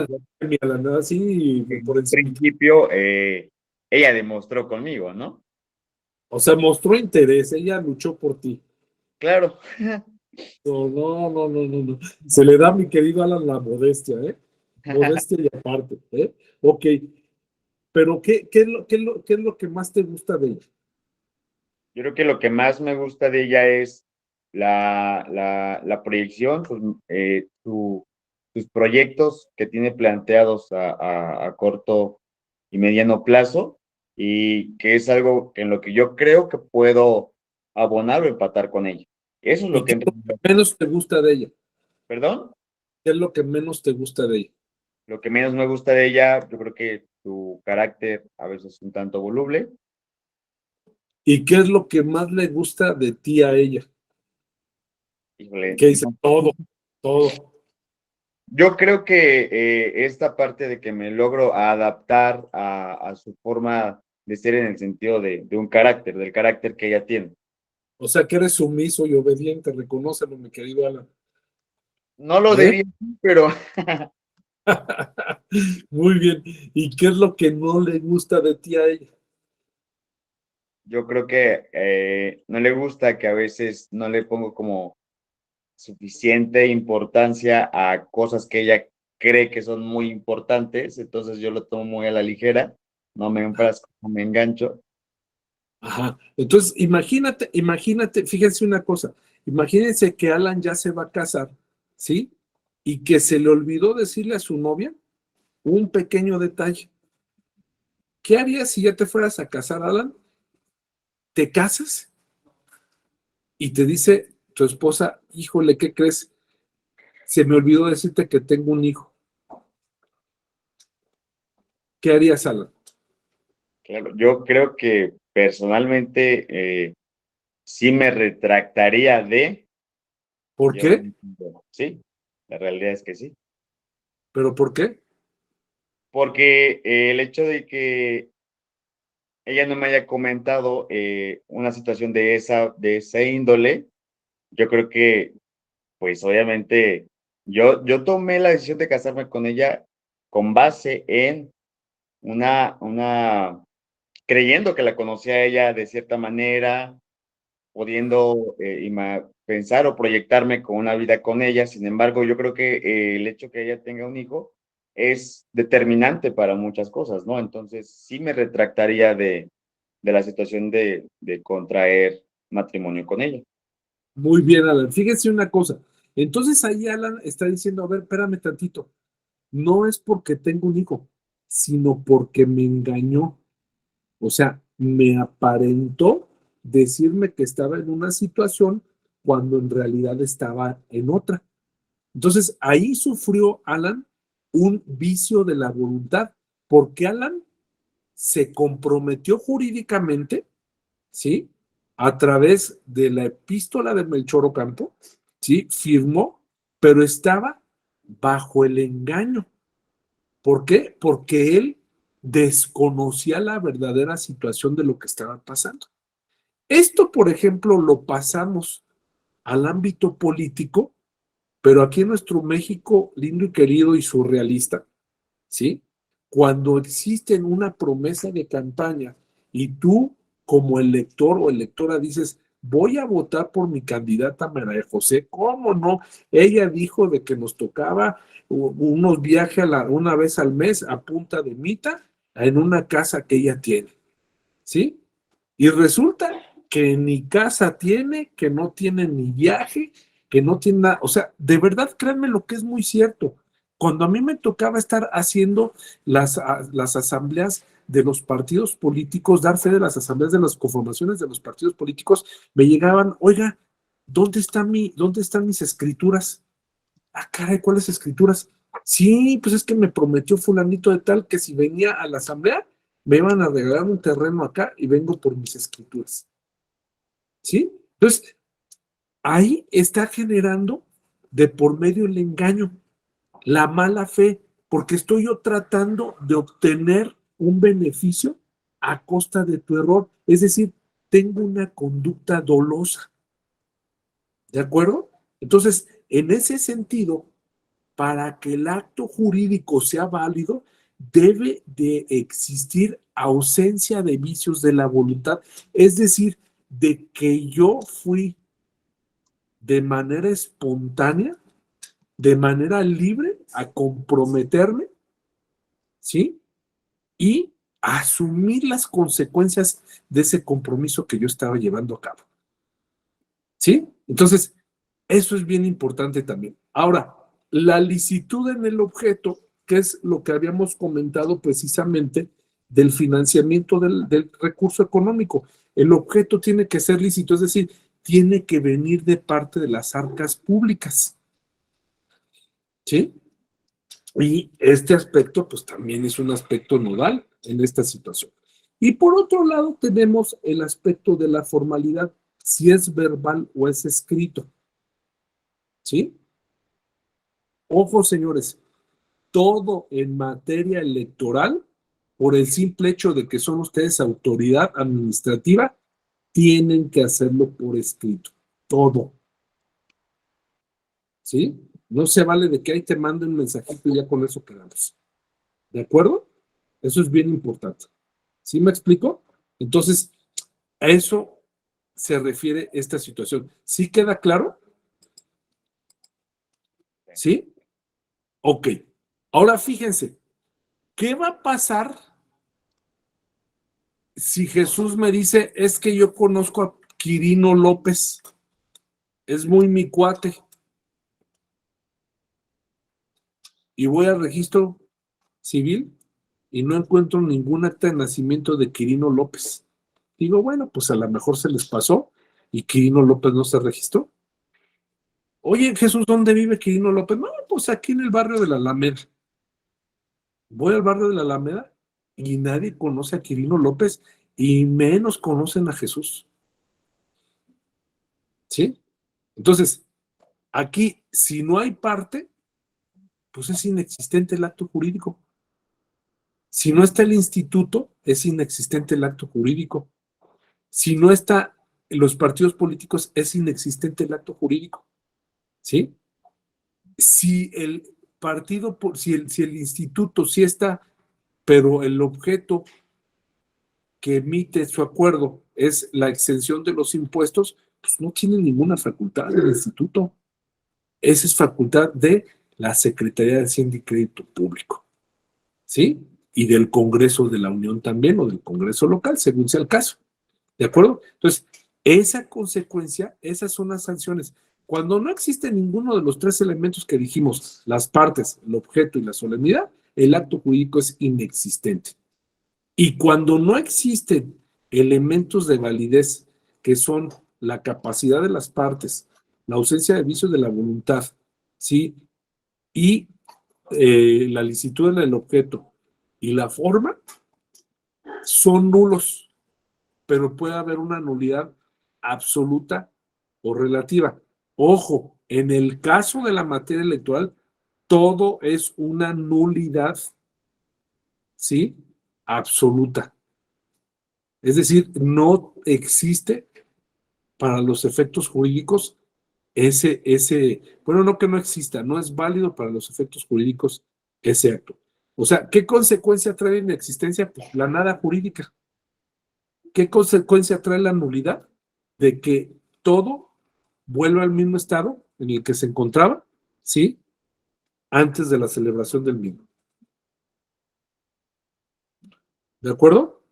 Sí, por el principio, ella demostró conmigo, ¿no? O sea, mostró interés, ella luchó por ti. Claro. No. Se le da a mi querido Alan la modestia, ¿eh? Modestia y aparte, ¿eh? Ok, pero ¿qué es lo que más te gusta de ella? Yo creo que lo que más me gusta de ella es la proyección, sus proyectos que tiene planteados a corto y mediano plazo, y que es algo en lo que yo creo que puedo abonar o empatar con ella. Eso es lo que menos te gusta de ella. ¿Perdón? ¿Qué es lo que menos te gusta de ella? Lo que menos me gusta de ella, yo creo que su carácter a veces un tanto voluble. ¿Y qué es lo que más le gusta de ti a ella? Híjole, Que dice todo, todo. yo creo que esta parte de que me logro adaptar a su forma de ser en el sentido de un carácter, del carácter que ella tiene. O sea, que eres sumiso y obediente, reconócelo, mi querido Alan. No lo diría, pero muy bien. ¿Y qué es lo que no le gusta de ti a ella? yo creo que no le gusta que a veces no le pongo como suficiente importancia a cosas que ella cree que son muy importantes, entonces yo lo tomo muy a la ligera, no me enfrasco, no me engancho. Ajá. Entonces, imagínate, fíjense una cosa, imagínense que Alan ya se va a casar, ¿sí? Y que se le olvidó decirle a su novia un pequeño detalle. ¿Qué harías si ya te fueras a casar, Alan? Te casas y te dice tu esposa, híjole, ¿qué crees? Se me olvidó decirte que tengo un hijo. ¿Qué harías, Alan? Claro, yo creo que personalmente sí me retractaría de... ¿Por qué? Sí, la realidad es que sí. ¿Pero por qué? Porque el hecho de que ella no me haya comentado una situación de esa índole, yo creo que, pues obviamente, yo tomé la decisión de casarme con ella con base en creyendo que la conocía a ella de cierta manera, pudiendo pensar o proyectarme con una vida con ella. Sin embargo, yo creo que el hecho que ella tenga un hijo es determinante para muchas cosas, ¿no? Entonces, sí me retractaría de la situación de contraer matrimonio con ella. Muy bien, Alan. Fíjense una cosa. Entonces ahí Alan está diciendo, a ver, espérame tantito. No es porque tengo un hijo, sino porque me engañó. O sea, me aparentó decirme que estaba en una situación cuando en realidad estaba en otra. Entonces ahí sufrió Alan un vicio de la voluntad, porque Alan se comprometió jurídicamente, ¿sí? A través de la epístola de Melchor Ocampo, ¿sí? Firmó, pero estaba bajo el engaño. ¿Por qué? Porque él desconocía la verdadera situación de lo que estaba pasando. Esto, por ejemplo, lo pasamos al ámbito político, pero aquí en nuestro México lindo y querido y surrealista, ¿sí? Cuando existe una promesa de campaña y tú como elector o electora dices, voy a votar por mi candidata María José, ¿cómo no? Ella dijo de que nos tocaba unos viajes una vez al mes a punta de mita en una casa que ella tiene, ¿sí? Y resulta que ni casa tiene, que no tiene ni viaje, que no tiene nada. O sea, de verdad, créanme lo que es muy cierto. Cuando a mí me tocaba estar haciendo las asambleas de los partidos políticos, dar fe de las asambleas de las conformaciones de los partidos políticos, me llegaban, oiga, ¿dónde están mis escrituras? Ah, caray, ¿cuáles escrituras? Sí, pues es que me prometió fulanito de tal que si venía a la asamblea me iban a regalar un terreno acá y vengo por mis escrituras. ¿Sí? Entonces, ahí está generando de por medio el engaño, la mala fe, porque estoy yo tratando de obtener un beneficio a costa de tu error. Es decir, tengo una conducta dolosa. ¿De acuerdo? Entonces, en ese sentido, para que el acto jurídico sea válido, debe de existir ausencia de vicios de la voluntad, es decir, de que yo fui de manera espontánea, de manera libre a comprometerme, ¿sí? Y asumir las consecuencias de ese compromiso que yo estaba llevando a cabo. ¿Sí? Entonces, eso es bien importante también. Ahora, la licitud en el objeto, que es lo que habíamos comentado precisamente del financiamiento del recurso económico. El objeto tiene que ser lícito, es decir, tiene que venir de parte de las arcas públicas. ¿Sí? Y este aspecto, pues también es un aspecto nodal en esta situación. Y por otro lado, tenemos el aspecto de la formalidad, si es verbal o es escrito. ¿Sí? Ojo, señores, todo en materia electoral, por el simple hecho de que son ustedes autoridad administrativa, tienen que hacerlo por escrito. Todo. ¿Sí? No se vale de que ahí te manden un mensajito y ya con eso quedamos. ¿De acuerdo? Eso es bien importante. ¿Sí me explico? Entonces, a eso se refiere esta situación. ¿Sí queda claro? ¿Sí? Ok. Ahora fíjense, ¿qué va a pasar si Jesús me dice, es que yo conozco a Quirino López, es muy mi cuate, y voy al registro civil y no encuentro ningún acta de nacimiento de Quirino López? Digo, bueno, pues a lo mejor se les pasó y Quirino López no se registró. Oye, Jesús, ¿dónde vive Quirino López? No, pues aquí en el barrio de la Alameda. Voy al barrio de la Alameda y nadie conoce a Quirino López y menos conocen a Jesús. ¿Sí? Entonces, aquí, si no hay parte, pues es inexistente el acto jurídico. Si no está el instituto, es inexistente el acto jurídico. Si no está los partidos políticos, es inexistente el acto jurídico. ¿Sí? Si el partido, si el instituto sí está, pero el objeto que emite su acuerdo es la exención de los impuestos, pues no tiene ninguna facultad del instituto. Esa es facultad de la Secretaría de Hacienda y Crédito Público, ¿sí? Y del Congreso de la Unión también, o del Congreso local, según sea el caso. ¿De acuerdo? Entonces, esa consecuencia, esas son las sanciones. Cuando no existe ninguno de los tres elementos que dijimos, las partes, el objeto y la solemnidad, el acto jurídico es inexistente. Y cuando no existen elementos de validez, que son la capacidad de las partes, la ausencia de vicios de la voluntad, ¿sí? Y la licitud del objeto y la forma, son nulos, pero puede haber una nulidad absoluta o relativa. Ojo, en el caso de la materia electoral, todo es una nulidad, ¿sí? Absoluta. Es decir, no existe para los efectos jurídicos bueno, no que no exista, no es válido para los efectos jurídicos ese acto. O sea, ¿qué consecuencia trae la inexistencia? Pues la nada jurídica. ¿Qué consecuencia trae la nulidad? De que todo vuelva al mismo estado en el que se encontraba, ¿sí? Antes de la celebración del mismo. ¿De acuerdo?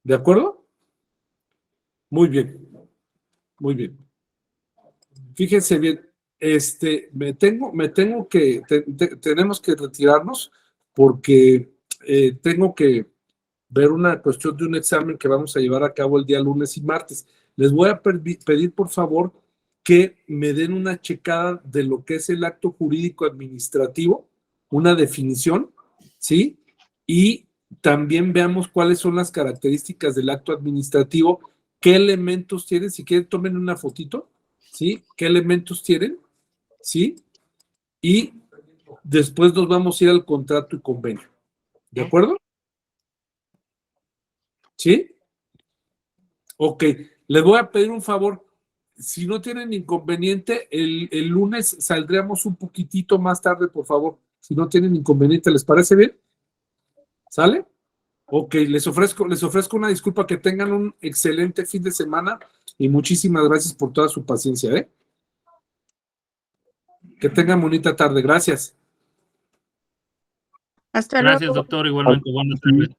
¿De acuerdo? Muy bien. Muy bien. Fíjense bien, tenemos que retirarnos porque tengo que ver una cuestión de un examen que vamos a llevar a cabo el día lunes y martes. Les voy a pedir, por favor, que me den una checada de lo que es el acto jurídico administrativo, una definición, ¿sí? Y también veamos cuáles son las características del acto administrativo, qué elementos tienen, si quieren tomen una fotito, ¿sí? ¿Qué elementos tienen? ¿Sí? Y después nos vamos a ir al contrato y convenio. ¿De acuerdo? ¿Sí? Ok. Les voy a pedir un favor. Si no tienen inconveniente, el lunes saldríamos un poquitito más tarde, por favor. Si no tienen inconveniente, ¿les parece bien? ¿Sale? Ok, les ofrezco una disculpa, que tengan un excelente fin de semana y muchísimas gracias por toda su paciencia, ¿eh? Que tengan bonita tarde, gracias. Hasta Gracias, luego. doctor, igualmente, buenas tardes.